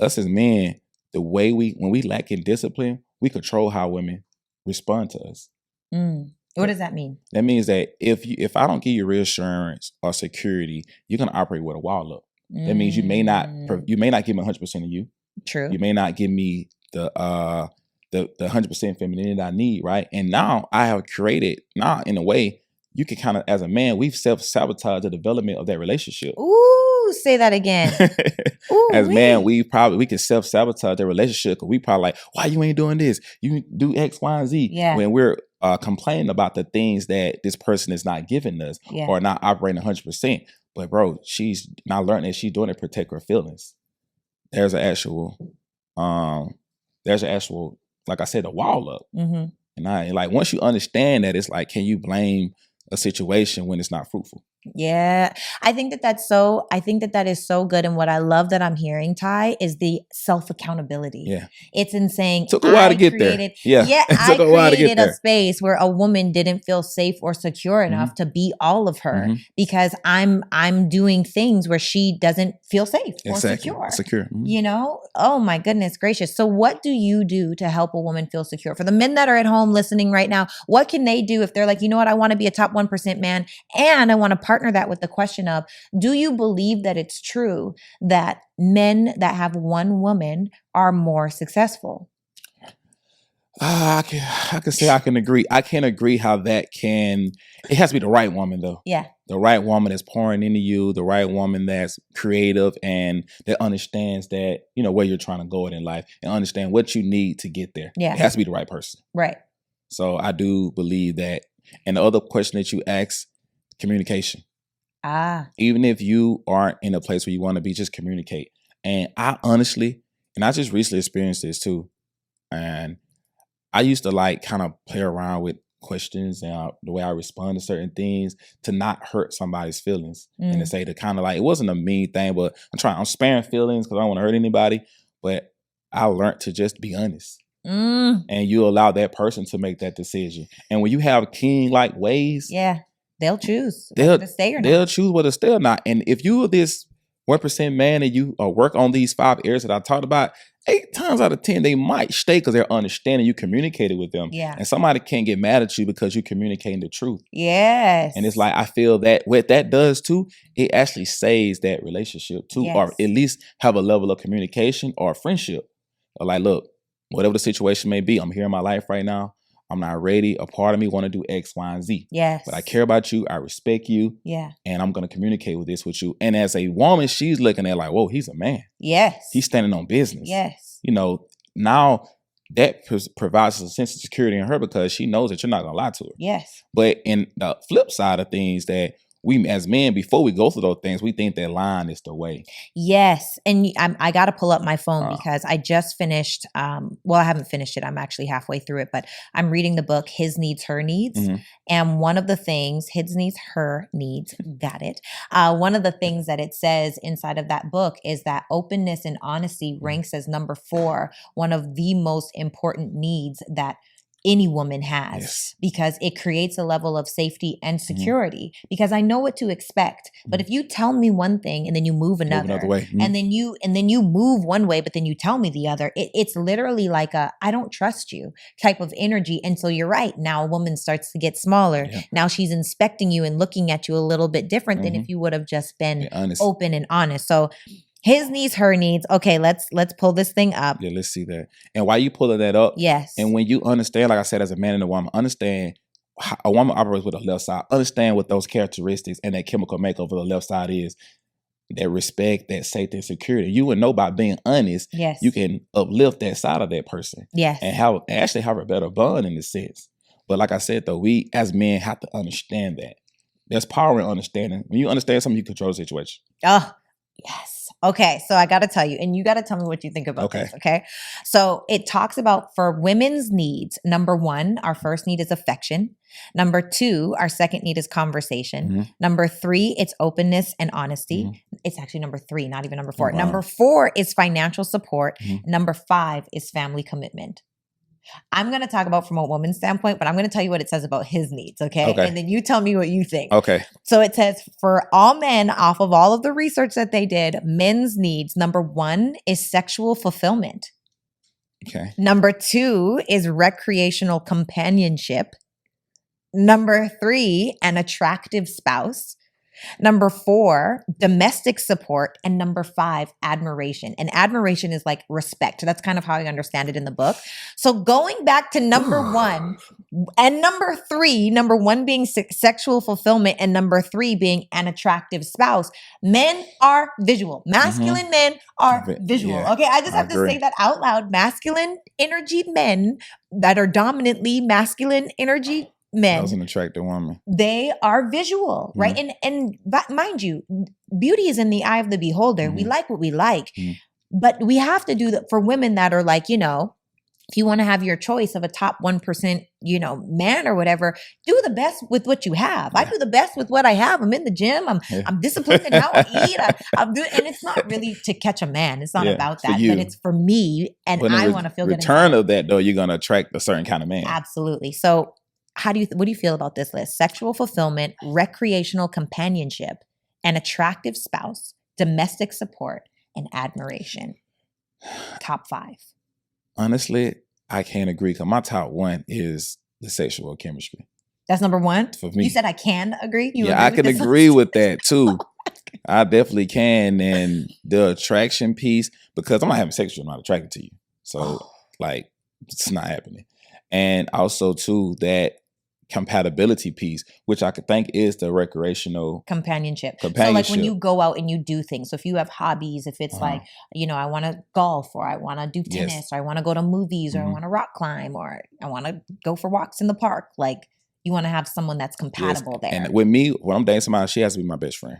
us as men, the way when we lack in discipline, we control how women respond to us. What does that mean? That means that if I don't give you reassurance or security, you're gonna operate with a wall up. That means you may not give me 100% of you. True. You may not give me the 100% femininity I need, right? And now I have created, in a way, you can kind of, as a man, we've self-sabotaged the development of that relationship. Ooh, say that again. As man, we can self-sabotage the relationship because we probably like, why you ain't doing this? You do X, Y, and Z. Yeah. When we're complaining about the things that this person is not giving us or not operating 100%. But bro, she's not learning that she's doing it to protect her feelings. There's an actual, like I said, a wall up. And I like, once you understand that, it's like, can you blame a situation when it's not fruitful? Yeah. I think that is so good. And what I love that I'm hearing, Ty, is the self-accountability. Yeah. It's in saying, took a while to get there. I created a space where a woman didn't feel safe or secure enough to be all of her because I'm doing things where she doesn't feel safe or secure. Oh my goodness gracious. So what do you do to help a woman feel secure? For the men that are at home listening right now, what can they do if they're like, you know what, I want to be a top 1% man and I want to partner that with the question of, do you believe that it's true that men that have one woman are more successful? I can say I can agree. I can't agree how that can, it has to be the right woman though. Yeah. The right woman that's pouring into you, the right woman that's creative and that understands that, where you're trying to go in life and understand what you need to get there. Yeah. It has to be the right person. Right. So I do believe that. And the other question that you asked, communication. Even if you aren't in a place where you want to be, just communicate. And I honestly, and I just recently experienced this too. And I used to like kind of play around with questions and the way I respond to certain things to not hurt somebody's feelings. And to say to kind of like, it wasn't a mean thing, but I'm sparing feelings because I don't want to hurt anybody. But I learned to just be honest. And you allow that person to make that decision. And when you have king-like ways, they'll choose whether to stay or not. They'll choose whether to stay or not. And if you are this 1% man and you work on these 5 areas that I talked about, 8 times out of 10, they might stay because they're understanding you communicated with them. Yeah. And somebody can't get mad at you because you're communicating the truth. Yes. And it's like, I feel that what that does too, it actually saves that relationship too, or at least have a level of communication or friendship. Or like, look, whatever the situation may be, I'm here in my life right now. I'm not ready. A part of me want to do X, Y, and Z. Yes. But I care about you. I respect you. Yeah. And I'm going to communicate with this with you. And as a woman, she's looking at like, whoa, he's a man. Yes. He's standing on business. Yes. You know, now that provides a sense of security in her because she knows that you're not going to lie to her. Yes. But in the flip side of things, that we as men, before we go through those things, we think that line is the way. Yes. And I got to pull up my phone because I just finished, well, I haven't finished it. I'm actually halfway through it, but I'm reading the book, His Needs, Her Needs. And one of the things, His Needs, Her Needs, got it. One of the things that it says inside of that book is that openness and honesty ranks as number 4, one of the most important needs that any woman has, because it creates a level of safety and security, because I know what to expect. But if you tell me one thing and then you move another way, and then you move one way, but then you tell me the other, it's literally like a, I don't trust you type of energy. And so you're right. Now a woman starts to get smaller. Now she's inspecting you and looking at you a little bit different than if you would have just been open and honest. So His Needs, Her Needs. Okay, let's pull this thing up. Yeah, let's see that. And while you pulling that up, and when you understand, like I said, as a man and a woman, understand how a woman operates with the left side. Understand what those characteristics and that chemical makeup of the left side is. That respect, that safety, and security. You would know by being honest. You can uplift that side of that person. And actually have a better bond in this sense. But like I said, though, we as men have to understand that. There's power in understanding. When you understand something, you control the situation. Oh, yes. Okay, so I got to tell you, and you got to tell me what you think about this, okay? So it talks about for women's needs, number 1, our first need is affection. Number 2, our second need is conversation. Number 3, it's openness and honesty. It's actually number 3, not even number 4. Wow. Number 4 is financial support. Number 5 is family commitment. I'm going to talk about from a woman's standpoint, but I'm going to tell you what it says about his needs, okay? And then you tell me what you think. So it says for all men, off of all of the research that they did, men's needs, number 1 is sexual fulfillment. Number 2 is recreational companionship. Number 3, an attractive spouse. Number 4, domestic support. And number 5, admiration. And admiration is like respect. That's kind of how I understand it in the book. So going back to number 1 and number 3, number 1 being sexual fulfillment and number 3 being an attractive spouse, men are visual. Masculine men are visual. Okay, I just have to say that out loud. Masculine energy men that are dominantly masculine energy men. That was an attractive woman. They are visual, right? And mind you, beauty is in the eye of the beholder. We like what we like. But we have to do that for women that are like, you know, if you want to have your choice of a top 1%, you know, man or whatever, do the best with what you have. I do the best with what I have. I'm in the gym. I'm disciplined in how I eat. I'm doing, and it's not really to catch a man. It's not about that, but it's for me. And I want to feel good. Return of that though, you're going to attract a certain kind of man. Absolutely. So what do you feel about this list? Sexual fulfillment, recreational companionship, an attractive spouse, domestic support, and admiration. Top 5. Honestly, I can't agree because my top 1 is the sexual chemistry. That's number 1? For me. You said I can agree? I can agree with that too. I definitely can. And the attraction piece, because I'm not having sex with you, I'm not attracted to you. So like, it's not happening. And also too, that compatibility piece, which I could think is the recreational companionship. So like when you go out and you do things, so if you have hobbies, if it's like, you know, I want to golf or I want to do tennis or I want to go to movies or I want to rock climb or I want to go for walks in the park, like you want to have someone that's compatible there. And with me, when I'm dating somebody, she has to be my best friend.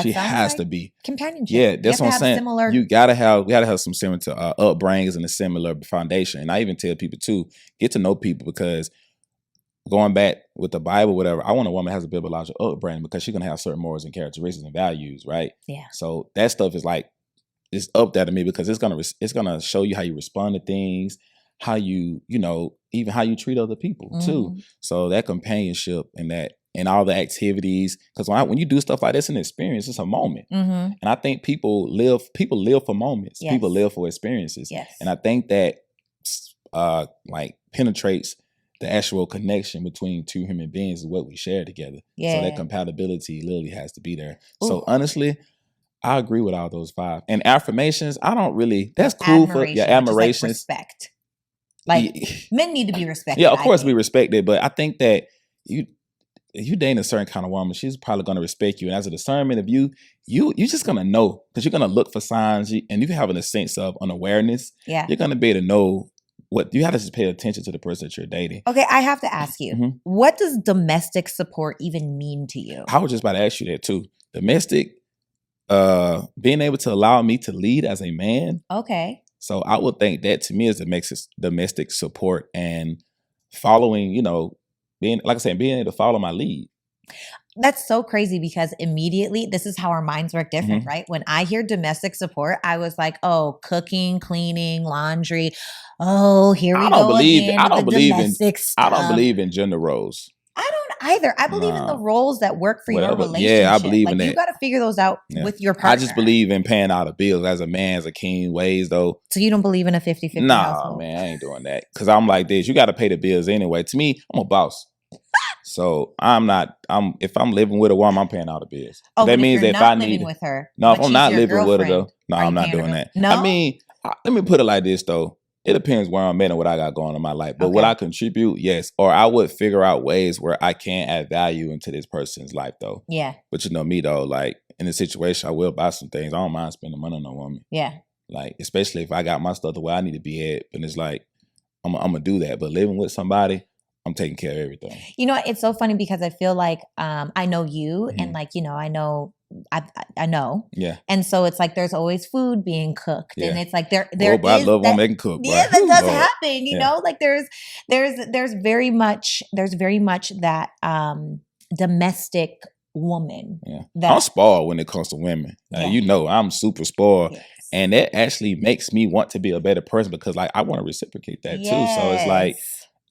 She has to be companionship. Yeah, that's what I'm saying. We gotta have some similar upbringings and a similar foundation. And I even tell people too, get to know people because going back with the Bible, whatever, I want a woman that has a biblical upbringing because she's going to have certain morals and characteristics and values, right? Yeah. So that stuff is like, it's up there to me because it's gonna show you how you respond to things, how you know, even how you treat other people too. So that companionship and all the activities, because when you do stuff like this, an experience, it's a moment. And I think people live for moments. Yes. People live for experiences. Yes. And I think that like penetrates the actual connection between two human beings is what we share together. Yeah. So that compatibility literally has to be there. Ooh. So honestly, I agree with all those 5. And affirmations, I don't really, that's cool for your admirations. Like respect. Like men need to be respected. Yeah, of course be respected. But I think that if you date a certain kind of woman, she's probably going to respect you. And as a discernment of you're just going to know, because you're going to look for signs, and you having a sense of unawareness. Yeah. You're going to be able to know what you have to just pay attention to the person that you're dating. Okay, I have to ask you, what does domestic support even mean to you? I was just about to ask you that too. Domestic, being able to allow me to lead as a man. Okay. So I would think that to me is the domestic support and following, you know, being able to follow my lead. That's so crazy because immediately, this is how our minds work different, right? When I hear domestic support, I was like, oh, cooking, cleaning, laundry. Oh, here we go again. I don't believe in gender roles. I don't either. I believe in the roles that work for your relationship. Yeah, I believe in that. You got to figure those out with your partner. I just believe in paying all the bills as a man, as a king ways though. So you don't believe in a 50-50 household? Nah, man, I ain't doing that. Because I'm like this. You got to pay the bills anyway. To me, I'm a boss. So if I'm living with a woman, I'm paying all the bills. Oh, that means that if I need living with her. No, if I'm not living with her though. No, I'm not doing that. No? I mean, let me put it like this though. It depends where I'm at and what I got going on in my life. But would I contribute? Yes. Or I would figure out ways where I can add value into this person's life though. Yeah. But you know me though, like in a situation, I will buy some things. I don't mind spending money on a woman. Yeah. Like, especially if I got my stuff the way I need to be at. And it's like, I'm going to do that. But living with somebody, I'm taking care of everything. You know, it's so funny because I feel like I know you and like, you know, I know. Yeah. And so it's like there's always food being cooked. Yeah. And it's like there is I love when they can cook. Yeah, that does happen, you know? Like there's very much that domestic woman. Yeah. I'm spoiled when it comes to women. You know, I'm super spoiled. Yes. And that actually makes me want to be a better person because like I want to reciprocate that too. So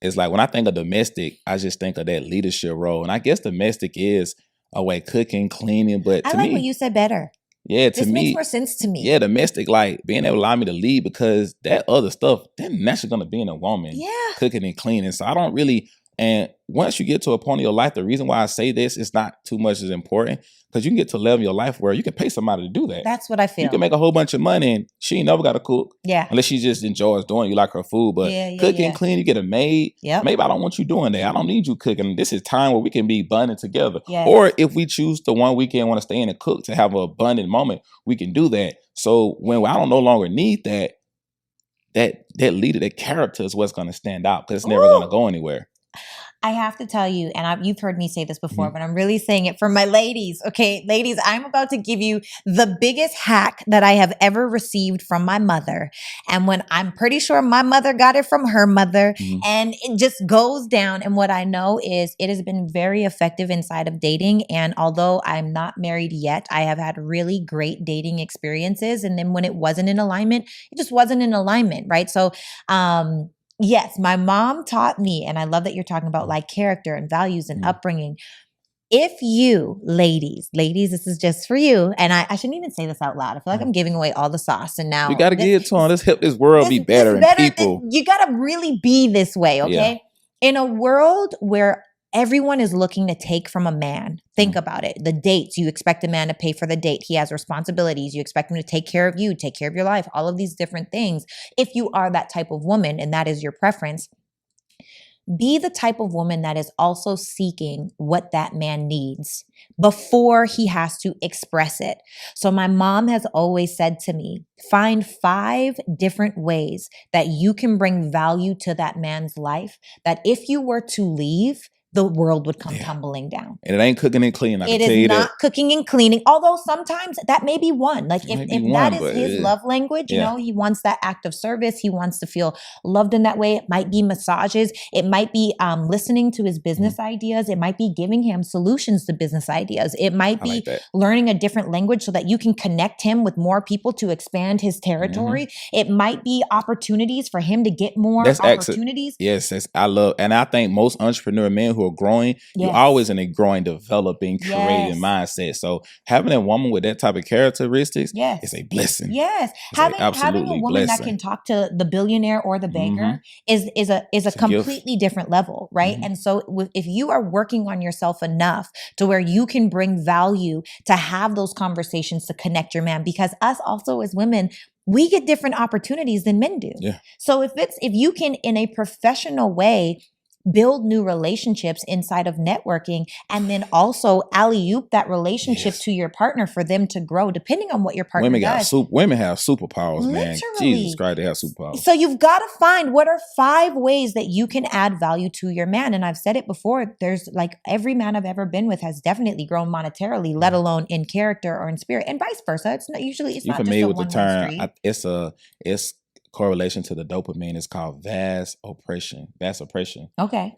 it's like when I think of domestic, I just think of that leadership role. And I guess domestic is a way cooking, cleaning, but to me, I like what you said better. Yeah, to me, this makes more sense to me. Yeah, domestic, like being able to allow me to lead because that other stuff, that's naturally going to be in a woman. Yeah, cooking and cleaning. So I don't really. And once you get to a point in your life, the reason why I say this is not too much is important because you can get to a level in your life where you can pay somebody to do that. That's what I feel. You can make a whole bunch of money and she ain't never got to cook. Yeah. Unless she just enjoys doing it. You like her food. But cooking, clean, you get a maid. Yep. Maybe I don't want you doing that. I don't need you cooking. This is time where we can be bonding together. Yes. Or if we choose the one weekend want to stay in and cook to have a abundant moment, we can do that. So when I don't no longer need that leader, that character is what's going to stand out because it's never going to go anywhere. I have to tell you, and you've heard me say this before, but I'm really saying it for my ladies. Okay, ladies, I'm about to give you the biggest hack that I have ever received from my mother. And when I'm pretty sure my mother got it from her mother, and it just goes down. And what I know is it has been very effective inside of dating. And although I'm not married yet, I have had really great dating experiences. And then when it wasn't in alignment, it just wasn't in alignment, right? So, yes, my mom taught me, and I love that you're talking about like character and values and upbringing. If you, ladies, this is just for you, and I shouldn't even say this out loud. I feel like I'm giving away all the sauce, and now you got to get it to on. Let's help this world be better and people. You got to really be this way, okay? Yeah. In a world where everyone is looking to take from a man. Think about it. The dates, you expect a man to pay for the date. He has responsibilities. You expect him to take care of you, take care of your life, all of these different things. If you are that type of woman and that is your preference, be the type of woman that is also seeking what that man needs before he has to express it. So my mom has always said to me, find 5 different ways that you can bring value to that man's life, that if you were to leave, the world would come Yeah. tumbling down. And it ain't cooking and cleaning. I It can tell is you not that. cooking and cleaning, although sometimes that may be one. Like It may if be that one, is but his love language, you yeah. know, he wants that act of service. He wants to feel loved in that way. It might be massages. It might be listening to his business ideas. It might be giving him solutions to business ideas. It might I be like that. learning a different language so that you can connect him with more people to expand his territory. It might be opportunities for him to get more That's opportunities. Yes, I love, and I think most entrepreneur men who are growing, you're Yes. always in a growing, developing, Yes. creating mindset. So having a woman with that type of characteristics Yes. is a blessing. Yes. It's Having a absolutely woman that blessing. can talk to the billionaire or the banker is a a completely different level, right? And so if you are working on yourself enough to where you can bring value to have those conversations to connect your man, because us also as women, we get different opportunities than men do. Yeah. So if you can in a professional way build new relationships inside of networking and then also alley-oop that relationship to your partner for them to grow, depending on what your partner does. Women have superpowers, man. Literally. Jesus Christ, they have superpowers. So you've got to find what are 5 ways that you can add value to your man. And I've said it before, there's like every man I've ever been with has definitely grown monetarily, let alone in character or in spirit, and vice versa. It's not usually, it's You not just familiar a with the one-way term? street. It's correlation to the dopamine. It's called vasopressin. Vasopressin. Okay.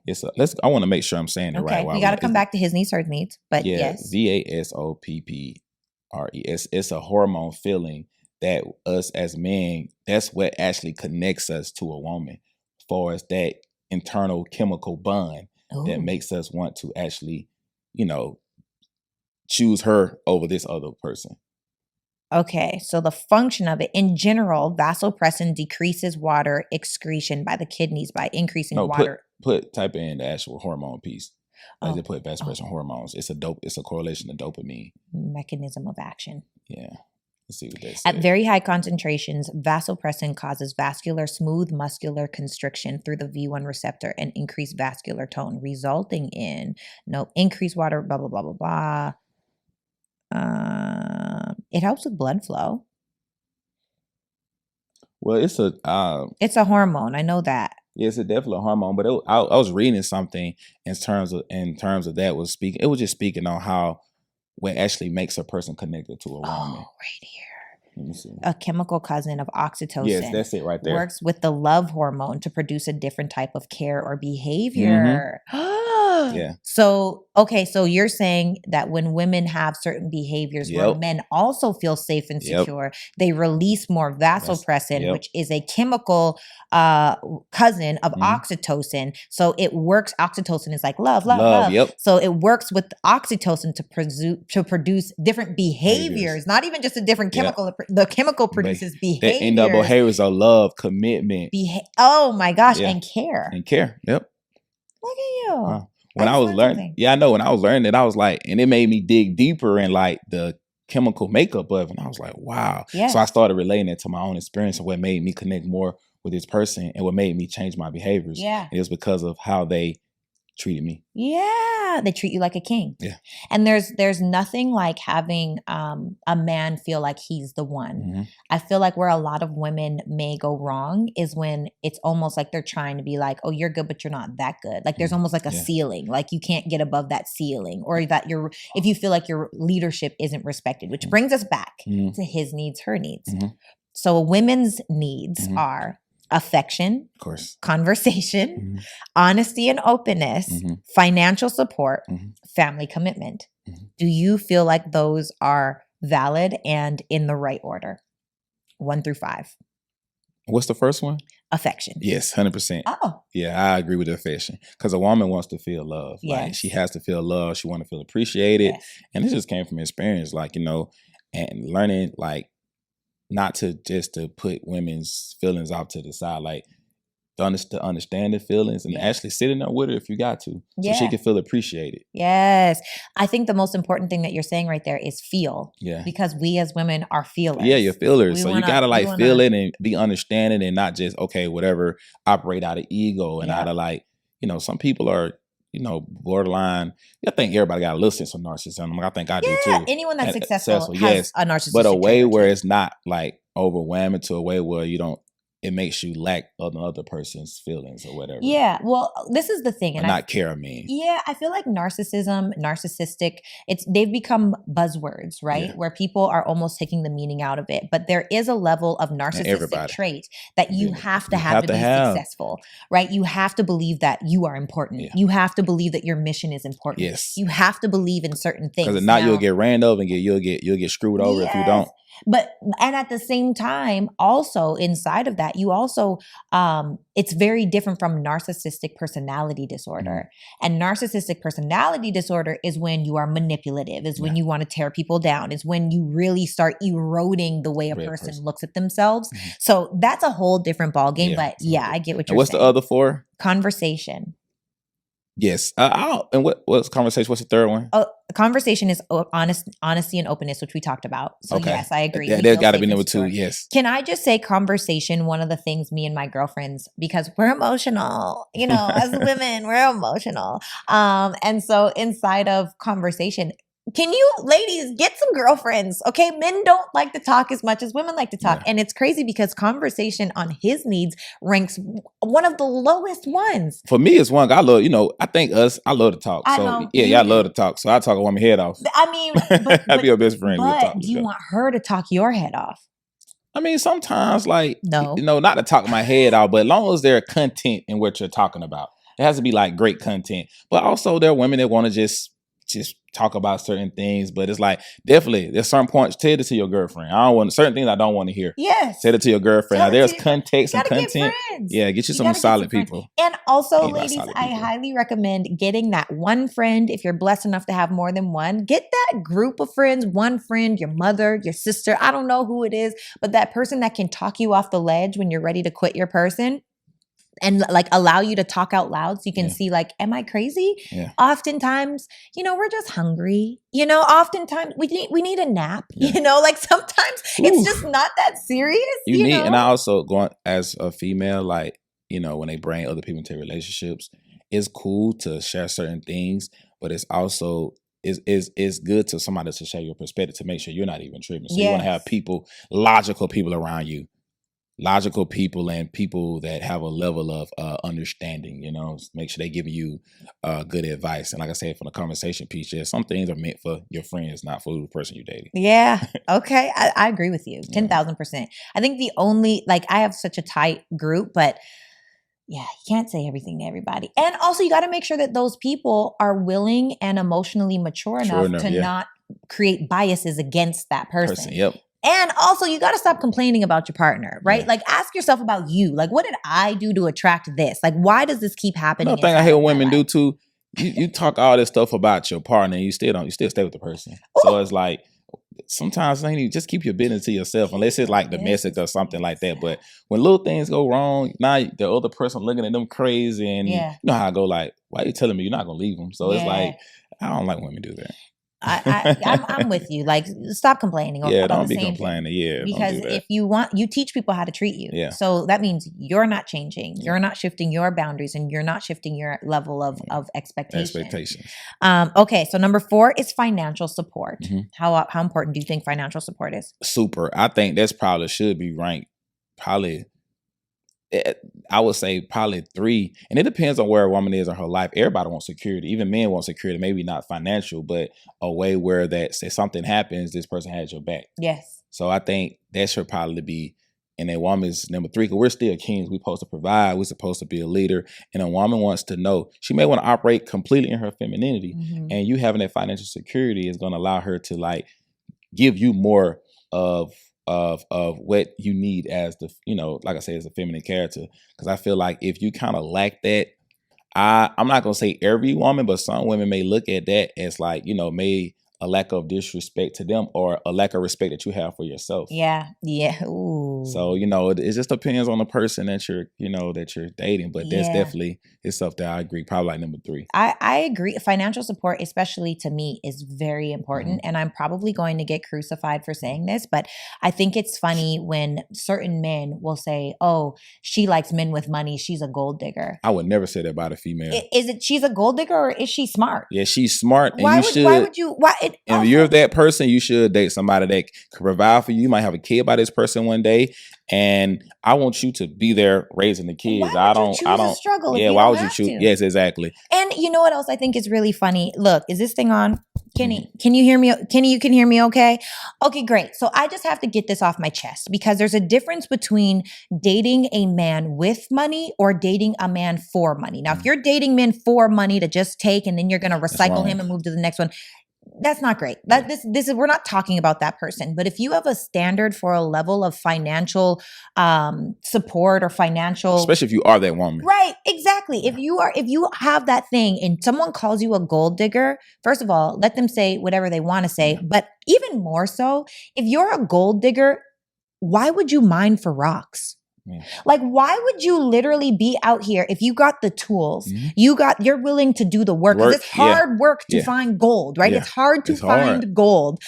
I want to make sure I'm saying it right. Okay. We got to come back to his needs, her needs, but yes. VASOPPRE. It's a hormone feeling that us as men, that's what actually connects us to a woman, as far as that internal chemical bond that makes us want to actually, choose her over this other person. Okay, so the function of it in general, vasopressin decreases water excretion by the kidneys by increasing water. Type in the actual hormone piece. I just put vasopressin hormones. It's a correlation to dopamine. Mechanism of action. Yeah. Let's see what that says. At very high concentrations, vasopressin causes vascular smooth muscular constriction through the V1 receptor and increased vascular tone, resulting in increased water, blah, blah, blah, blah, blah. It helps with blood flow. Well, it's a hormone. I know that. Yeah, it's definitely a hormone. But I was reading something in terms of that was speaking. It was just speaking on how what actually makes a person connected to a woman. Oh, right here. Let me see. A chemical cousin of oxytocin. Yes, that's it right there. Works with the love hormone to produce a different type of care or behavior. Yeah. So you're saying that when women have certain behaviors where men also feel safe and secure, they release more vasopressin, which is a chemical cousin of oxytocin. So it works. Oxytocin is like love. Yep. So it works with oxytocin to produce different behaviors, not even just a different chemical. The chemical produces behaviors. The end of behaviors are love, commitment. Oh my gosh, and care. And care. Yep. Look at you. When I was learning, I know when I was learning it, I was like, and it made me dig deeper in like the chemical makeup of it. And I was like, wow. Yeah. So I started relating it to my own experience and what made me connect more with this person and what made me change my behaviors. Yeah. It was because of how they treated me. Yeah. They treat you like a king. Yeah. And there's nothing like having a man feel like he's the one. I feel like where a lot of women may go wrong is when it's almost like they're trying to be like, oh, you're good, but you're not that good. Like there's almost like a ceiling, like you can't get above that ceiling, or that if you feel like your leadership isn't respected, which brings us back to his needs, her needs. So women's needs are affection, of course, conversation, honesty and openness, financial support, family commitment. Do you feel like those are valid and in the right order? 1 through 5. What's the first one? Affection. Yes, 100%. Oh. Yeah, I agree with affection. Because a woman wants to feel love. Yes. Like, she has to feel love. She wants to feel appreciated. Yes. And it just came from experience, like, and learning, like, not to just to put women's feelings off to the side, like to understand the feelings and actually sit in there with her if you got to, so she can feel appreciated. Yes. I think the most important thing that you're saying right there is feel. Yeah. Because we as women are feelers. Yeah, you're feelers. You gotta feel it and be understanding and not just, okay, whatever, operate out of ego and out of like, some people are, borderline. I think everybody got a little sense of narcissism. I think I do too. Anyone that's successful has a narcissistic but a way trait. where it's not like overwhelming, to a way where you don't it makes you lack another person's feelings or whatever. Yeah. Well, this is the thing. And not care me. Yeah. I feel like narcissistic, they've become buzzwords, right? Yeah. Where people are almost taking the meaning out of it. But there is a level of narcissistic trait that you have to have to be successful, right? You have to believe that you are important. Yeah. You have to believe that your mission is important. Yes. You have to believe in certain things. Because if not, you'll get ran over and you'll get screwed over if you don't. And at the same time, also inside of that, you also, it's very different from narcissistic personality disorder. And narcissistic personality disorder is when you are manipulative, is when you want to tear people down, is when you really start eroding the way a person looks at themselves. So that's a whole different ballgame. But I get what you're saying. What's the other four? Conversation. Yes. And what's conversation? What's the third one? Conversation is honesty and openness, which we talked about. So yes, I agree. Yeah, there's got to be number two. Yes. Can I just say conversation? One of the things me and my girlfriends, because we're emotional, as women, we're emotional. And so inside of conversation, can you ladies get some girlfriends? Okay. Men don't like to talk as much as women like to talk. Yeah. And it's crazy because conversation on his needs ranks one of the lowest ones. For me, it's one I love, I love to talk. I love to talk. So I talk a woman's head off. I mean, I'd be your best friend. But do you want her to talk your head off? I mean, sometimes not to talk my head off, but as long as there's content in what you're talking about, it has to be like great content. But also there are women that want to just talk about certain things, but it's like definitely there's certain points. Tell it to your girlfriend. I don't want certain things I don't want to hear. Yes, tell it to your girlfriend. Now, there's context and content. Yeah, get you some solid people. And also, ladies, I highly recommend getting that one friend. If you're blessed enough to have more than one, get that group of friends. One friend, your mother, your sister. I don't know who it is, but that person that can talk you off the ledge when you're ready to quit your person. And allow you to talk out loud so you can see am I crazy? Yeah. Oftentimes, we're just hungry. Oftentimes we need a nap. Yeah. Sometimes it's just not that serious. You need, and I also going as a female, when they bring other people into relationships, it's cool to share certain things, but it's also it's good to somebody to share your perspective to make sure you're not even tripping. So you want to have logical people around you. Logical people and people that have a level of understanding, make sure they give you good advice. And like I said, from the conversation piece, some things are meant for your friends, not for the person you're dating. Yeah. Okay. I agree with you. 10,000%. I think the only, I have such a tight group, but you can't say everything to everybody. And also you got to make sure that those people are willing and emotionally mature enough to not create biases against that person. Yep. And also, you got to stop complaining about your partner, right? Yeah. Ask yourself about you. What did I do to attract this? Why does this keep happening? Another thing I hear women do too, you talk all this stuff about your partner and you still stay with the person. Ooh. So it's sometimes you just keep your business to yourself unless it's domestic or something like that. But when little things go wrong, now the other person looking at them crazy and you know how I go why are you telling me you're not going to leave them? So it's I don't like women do that. I'm with you. Stop complaining. Don't be complaining. Yeah, because if you teach people how to treat you. Yeah. So that means you're not changing. You're not shifting your boundaries, and you're not shifting your level of expectation. Okay. So number 4 is financial support. Mm-hmm. How important do you think financial support is? Super. I think that's probably should be ranked I would say probably 3. And it depends on where a woman is in her life. Everybody wants security. Even men want security. Maybe not financial, but a way where that say something happens, this person has your back. Yes. So I think that should probably be, and a woman's number 3, because we're still kings. We're supposed to provide. We're supposed to be a leader. And a woman wants to know, she may want to operate completely in her femininity. Mm-hmm. And you having that financial security is going to allow her to give you more of what you need as the, like I said, as a feminine character. Because I feel like if you kind of lack that, I'm not going to say every woman, but some women may look at that as may a lack of disrespect to them or a lack of respect that you have for yourself. Yeah. Yeah. Ooh. So, it just depends on the person that you're dating. But that's definitely, it's stuff that I agree. Probably number 3. I agree. Financial support, especially to me, is very important. Mm-hmm. And I'm probably going to get crucified for saying this, but I think it's funny when certain men will say, oh, she likes men with money. She's a gold digger. I would never say that about a female. Is it she's a gold digger or is she smart? Yeah, she's smart. And why would you? And if you're that person, you should date somebody that can provide for you. You might have a kid by this person one day, And I want you to be there raising the kids. Why would you choose a struggle if you why don't would you have choose? to? Yes, exactly. And you know what else I think is really funny? Look, is this thing on? Kenny, Mm-hmm. can you hear me? Kenny, you can hear me okay? Okay, great. So I just have to get this off my chest because there's a difference between dating a man with money or dating a man for money. Now, if you're dating men for money to just take and then you're going to recycle him and move to the next one, that's not great. This is, we're not talking about that person. But if you have a standard for a level of financial support or financial, especially if you are that woman, right? Exactly. If you have that thing and someone calls you a gold digger, first of all, let them say whatever they want to say. But even more so, if you're a gold digger, why would you mine for rocks? Like, why would you literally be out here if you got the tools, you're willing to do the work? Because it's hard work to find gold, right? It's hard to find gold.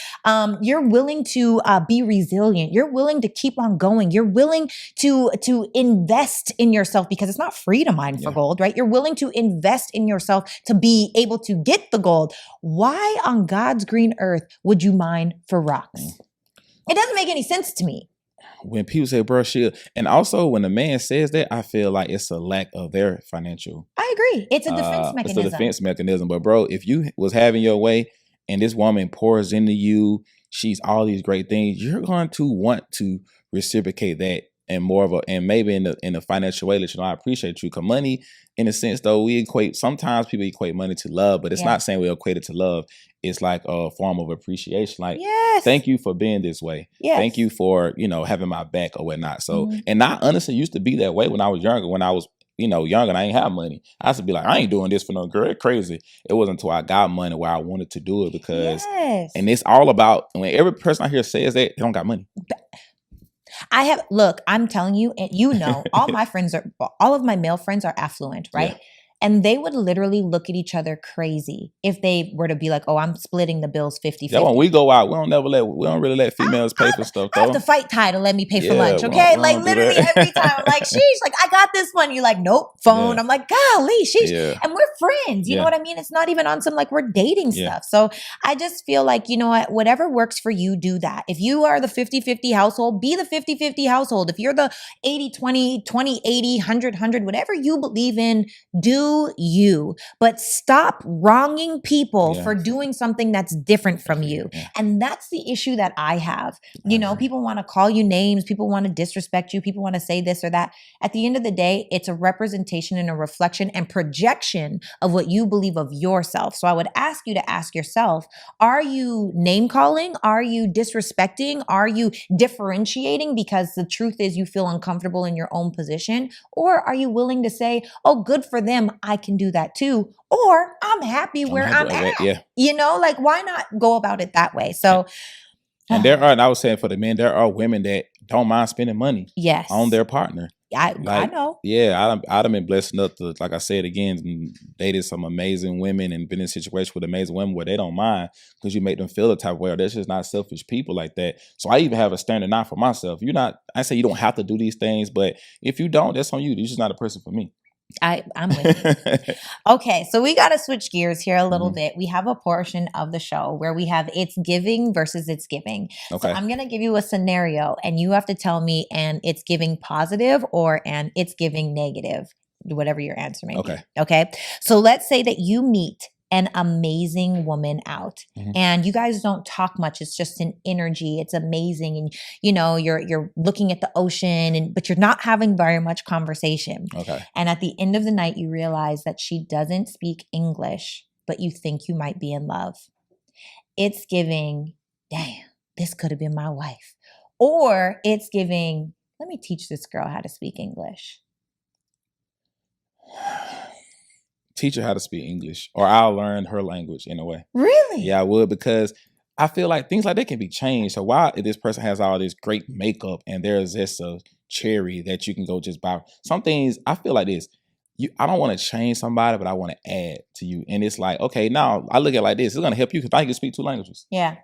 You're willing to be resilient. You're willing to keep on going. You're willing to invest in yourself because it's not free to mine for gold, right? You're willing to invest in yourself to be able to get the gold. Why on God's green earth would you mine for rocks? It doesn't make any sense to me. When people say, bro, and also when a man says that, I feel like it's a lack of their financial. I agree. It's a defense mechanism. It's a defense mechanism. But bro, if you was having your way and this woman pours into you, she's all these great things, you're going to want to reciprocate that and more of and maybe in a financial way that, I appreciate you. Because money, in a sense though, sometimes people equate money to love, but it's not saying we equate it to love. It's like a form of appreciation. Like, thank you for being this way. Yes. Thank you for, having my back or whatnot. So, and I honestly used to be that way when I was younger. When I was, young and I ain't have money, I used to be like, I ain't doing this for no girl. Crazy. It wasn't until I got money where I wanted to do it because, and it's all about, when every person out here says that, they don't got money. I'm telling you, all of my male friends are affluent, right? Yeah. And they would literally look at each other crazy if they were to be like, oh, I'm splitting the bills 50-50. Yeah, when we go out, we don't really let females pay for stuff, though. I have to fight Ty to let me pay for lunch, okay? Like, literally every time, I'm like, sheesh, like, I got this one. You're like, nope, phone. I'm like, golly, sheesh. Yeah. And we're friends. You know what I mean? It's not even on some, like, we're dating stuff. So I just feel like, you know what? Whatever works for you, do that. If you are the 50-50 household, be the 50-50 household. If you're the 80-20, 20-80, 100-100, whatever you believe in, do you, but stop wronging people for doing something that's different from you. And that's the issue that I have. People want to call you names. People want to disrespect you. People want to say this or that. At the end of the day, it's a representation and a reflection and projection of what you believe of yourself. So I would ask you to ask yourself, are you name calling? Are you disrespecting? Are you differentiating because the truth is you feel uncomfortable in your own position? Or are you willing to say, oh, good for them, I can do that too. Or I'm happy where I'm at. Like, why not go about it that way? So, and I was saying for the men, there are women that don't mind spending money on their partner. I know. Yeah, I've been blessed enough to, like I said again, dated some amazing women and been in situations with amazing women where they don't mind because you make them feel the type of way. Or they're just not selfish people like that. So I even have a standard now for myself. I say you don't have to do these things, but if you don't, that's on you. You're just not a person for me. I'm with you. Okay, so we got to switch gears here a little bit. We have a portion of the show where we have it's giving versus it's giving. Okay. So I'm going to give you a scenario and you have to tell me and it's giving positive or and it's giving negative, whatever your answer may be. Okay. So let's say that you meet an amazing woman out and you guys don't talk much. It's just an energy. It's amazing. And you're looking at the ocean but you're not having very much conversation. Okay. And at the end of the night, you realize that she doesn't speak English, but you think you might be in love. It's giving, damn, this could have been my wife. Or it's giving, let me teach this girl how to speak English. Teach her how to speak English, or I'll learn her language in a way. Really? Yeah, I would, because I feel like things like that can be changed. So why this person has all this great makeup and there's just a cherry that you can go just buy. Some things I feel like this. I don't want to change somebody, but I want to add to you. And it's like, okay, now I look at it like this. It's going to help you because I can speak 2 languages. Yeah.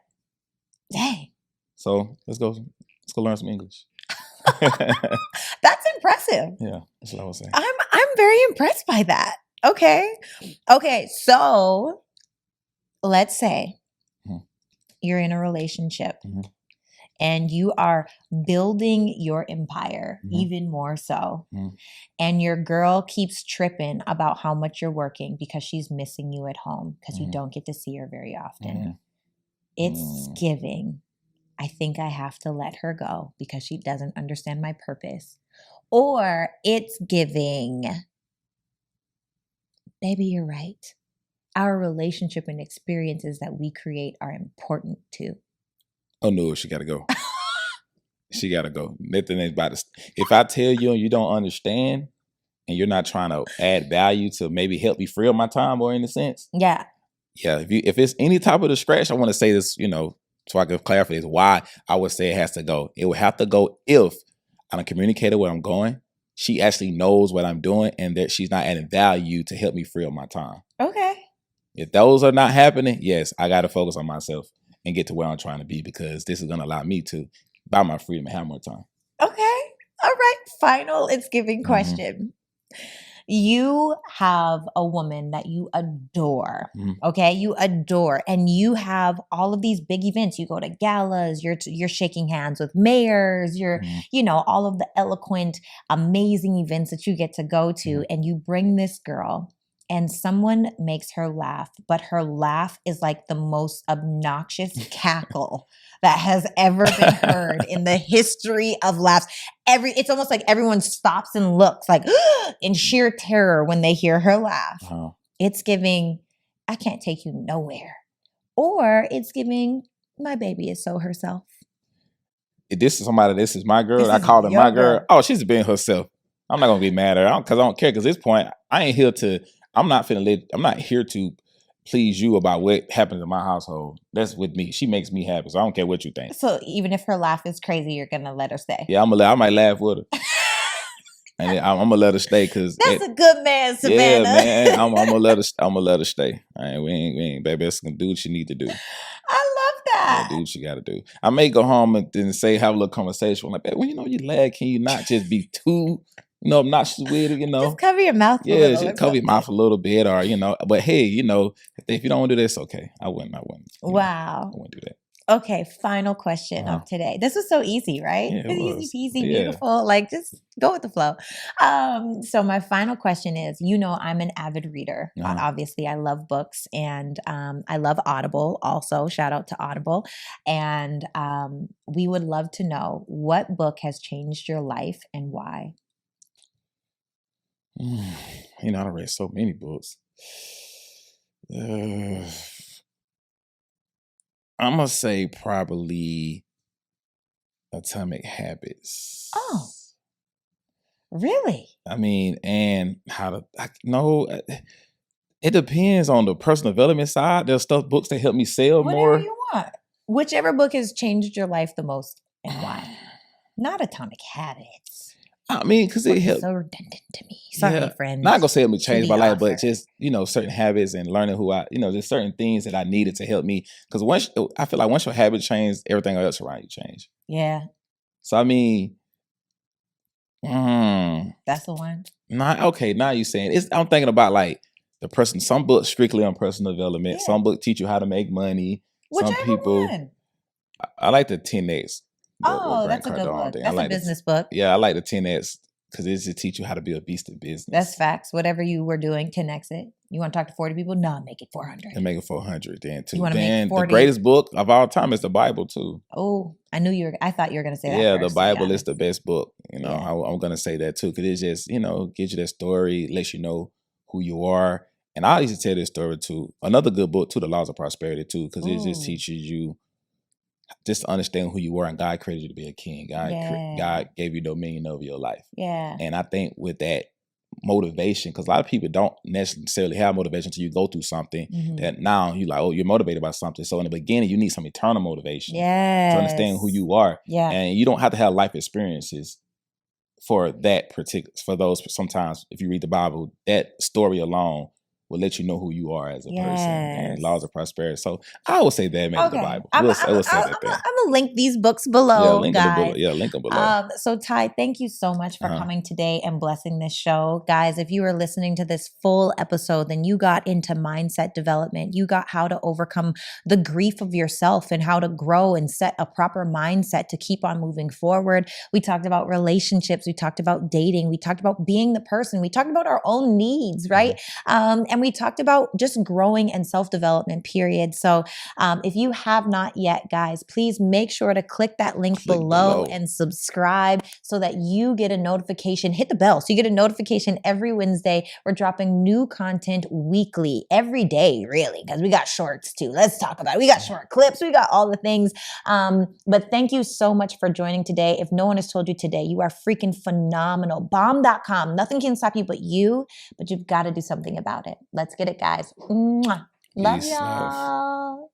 Dang. So let's go learn some English. That's impressive. Yeah, that's what I was saying. I'm very impressed by that. Okay. So let's say you're in a relationship and you are building your empire even more so. And your girl keeps tripping about how much you're working because she's missing you at home because you don't get to see her very often. It's giving, I think I have to let her go because she doesn't understand my purpose. Or it's giving, baby, you're right. Our relationship and experiences that we create are important too. Oh no, she gotta go. She gotta go. Nothing is about to. If I tell you and you don't understand, and you're not trying to add value to maybe help me free up my time, or in a sense, yeah. If it's any type of distraction, I want to say this, so I can clarify this. Why I would say it has to go. It would have to go if I don't communicate where I'm going. She actually knows what I'm doing, and that she's not adding value to help me free up my time. Okay. If those are not happening, yes, I got to focus on myself and get to where I'm trying to be, because this is going to allow me to buy my freedom and have more time. Okay. All right. Final It's Giving question. You have a woman that you adore, okay? You adore, and you have all of these big events. You go to galas, you're shaking hands with mayors, you're, all of the eloquent, amazing events that you get to go to, and you bring this girl, and someone makes her laugh, but her laugh is like the most obnoxious cackle that has ever been heard in the history of laughs. It's almost like everyone stops and looks like in sheer terror when they hear her laugh. It's giving, I can't take you nowhere. Or it's giving, my baby is so herself. If this is my girl. I call her my girl. Oh, she's being herself. I'm not going to be mad at her because I don't care. Because at this point, I'm not here to please you about what happens in my household. That's with me. She makes me happy, so I don't care what you think. So even if her laugh is crazy, you're gonna let her stay. Yeah, I might laugh with her, and I'm gonna let her stay because that's a good man, Savannah. Yeah, man, I'm gonna let her stay. We ain't, baby. That's gonna do what you need to do. I love that. Yeah, do what you got to do. I may go home and then have a little conversation. I'm like, babe, you lad, can you not just be too obnoxious with it, Just cover your mouth a little. Just cover your mouth a little bit, or, but hey, if you don't want to do this, okay. I wouldn't. Wow. I wouldn't do that. Okay, final question of today. This was so easy, right? Yeah, easy peasy, beautiful. Like, just go with the flow. So my final question is, I'm an avid reader. Obviously, I love books, and I love Audible also. Shout out to Audible. And we would love to know, what book has changed your life and why? I read so many books. I'm going to say probably Atomic Habits. Oh, really? I mean, and it depends on the personal development side. There's books that help me sell more. Whatever you want. Whichever book has changed your life the most and why. Not Atomic Habits. I mean, because it helped. So redundant to me. Sorry, friends. Not gonna say it would change my life, but just certain habits and learning who there's certain things that I needed to help me. Because I feel like once your habit changes, everything else around you change. Yeah. So I mean, that's the one. Now you saying I'm thinking about like the person. Some books strictly on personal development. Yeah. Some books teach you how to make money. Whichever some people. One. I like the 10X. Oh, that's a good book. That's a business book. Yeah, I like the 10X because it just teach you how to be a beast of business. That's facts. Whatever you were doing, 10X it. You want to talk to 40 people? No, make it 400. And make it 400 then too. You want to make 40? The greatest book of all time is the Bible too. Oh, I thought you were going to say that. Yeah, first, the Bible is the best book. I'm going to say that too because it just, gives you that story, lets you know who you are. And I used to tell this story too. Another good book too, The Laws of Prosperity too, because it just teaches you just to understand who you were, and God created you to be a king. God gave you dominion over your life. Yeah. And I think with that motivation, because a lot of people don't necessarily have motivation until you go through something that now you're motivated by something. So in the beginning, you need some eternal motivation to understand who you are. Yeah. And you don't have to have life experiences for those. Sometimes if you read the Bible, that story alone will let you know who you are as a person, Yes. and laws of prosperity. So I would say that, maybe the Bible. I will say that thing. I'm gonna link these books below, link guys. link them below. So Ty, thank you so much for coming today and blessing this show. Guys, if you were listening to this full episode, then you got into mindset development. You got how to overcome the grief of yourself and how to grow and set a proper mindset to keep on moving forward. We talked about relationships. We talked about dating. We talked about being the person. We talked about our own needs, right? And we talked about just growing and self-development, period. So if you have not yet, guys, please make sure to click that link below and subscribe so that you get a notification. Hit the bell so you get a notification every Wednesday. We're dropping new content weekly, every day, really, because we got shorts too. Let's talk about it. We got short clips. We got all the things. But thank you so much for joining today. If no one has told you today, you are freaking phenomenal. Bomb.com. Nothing can stop you but you, but you've got to do something about it. Let's get it, guys. Mwah. Love y'all.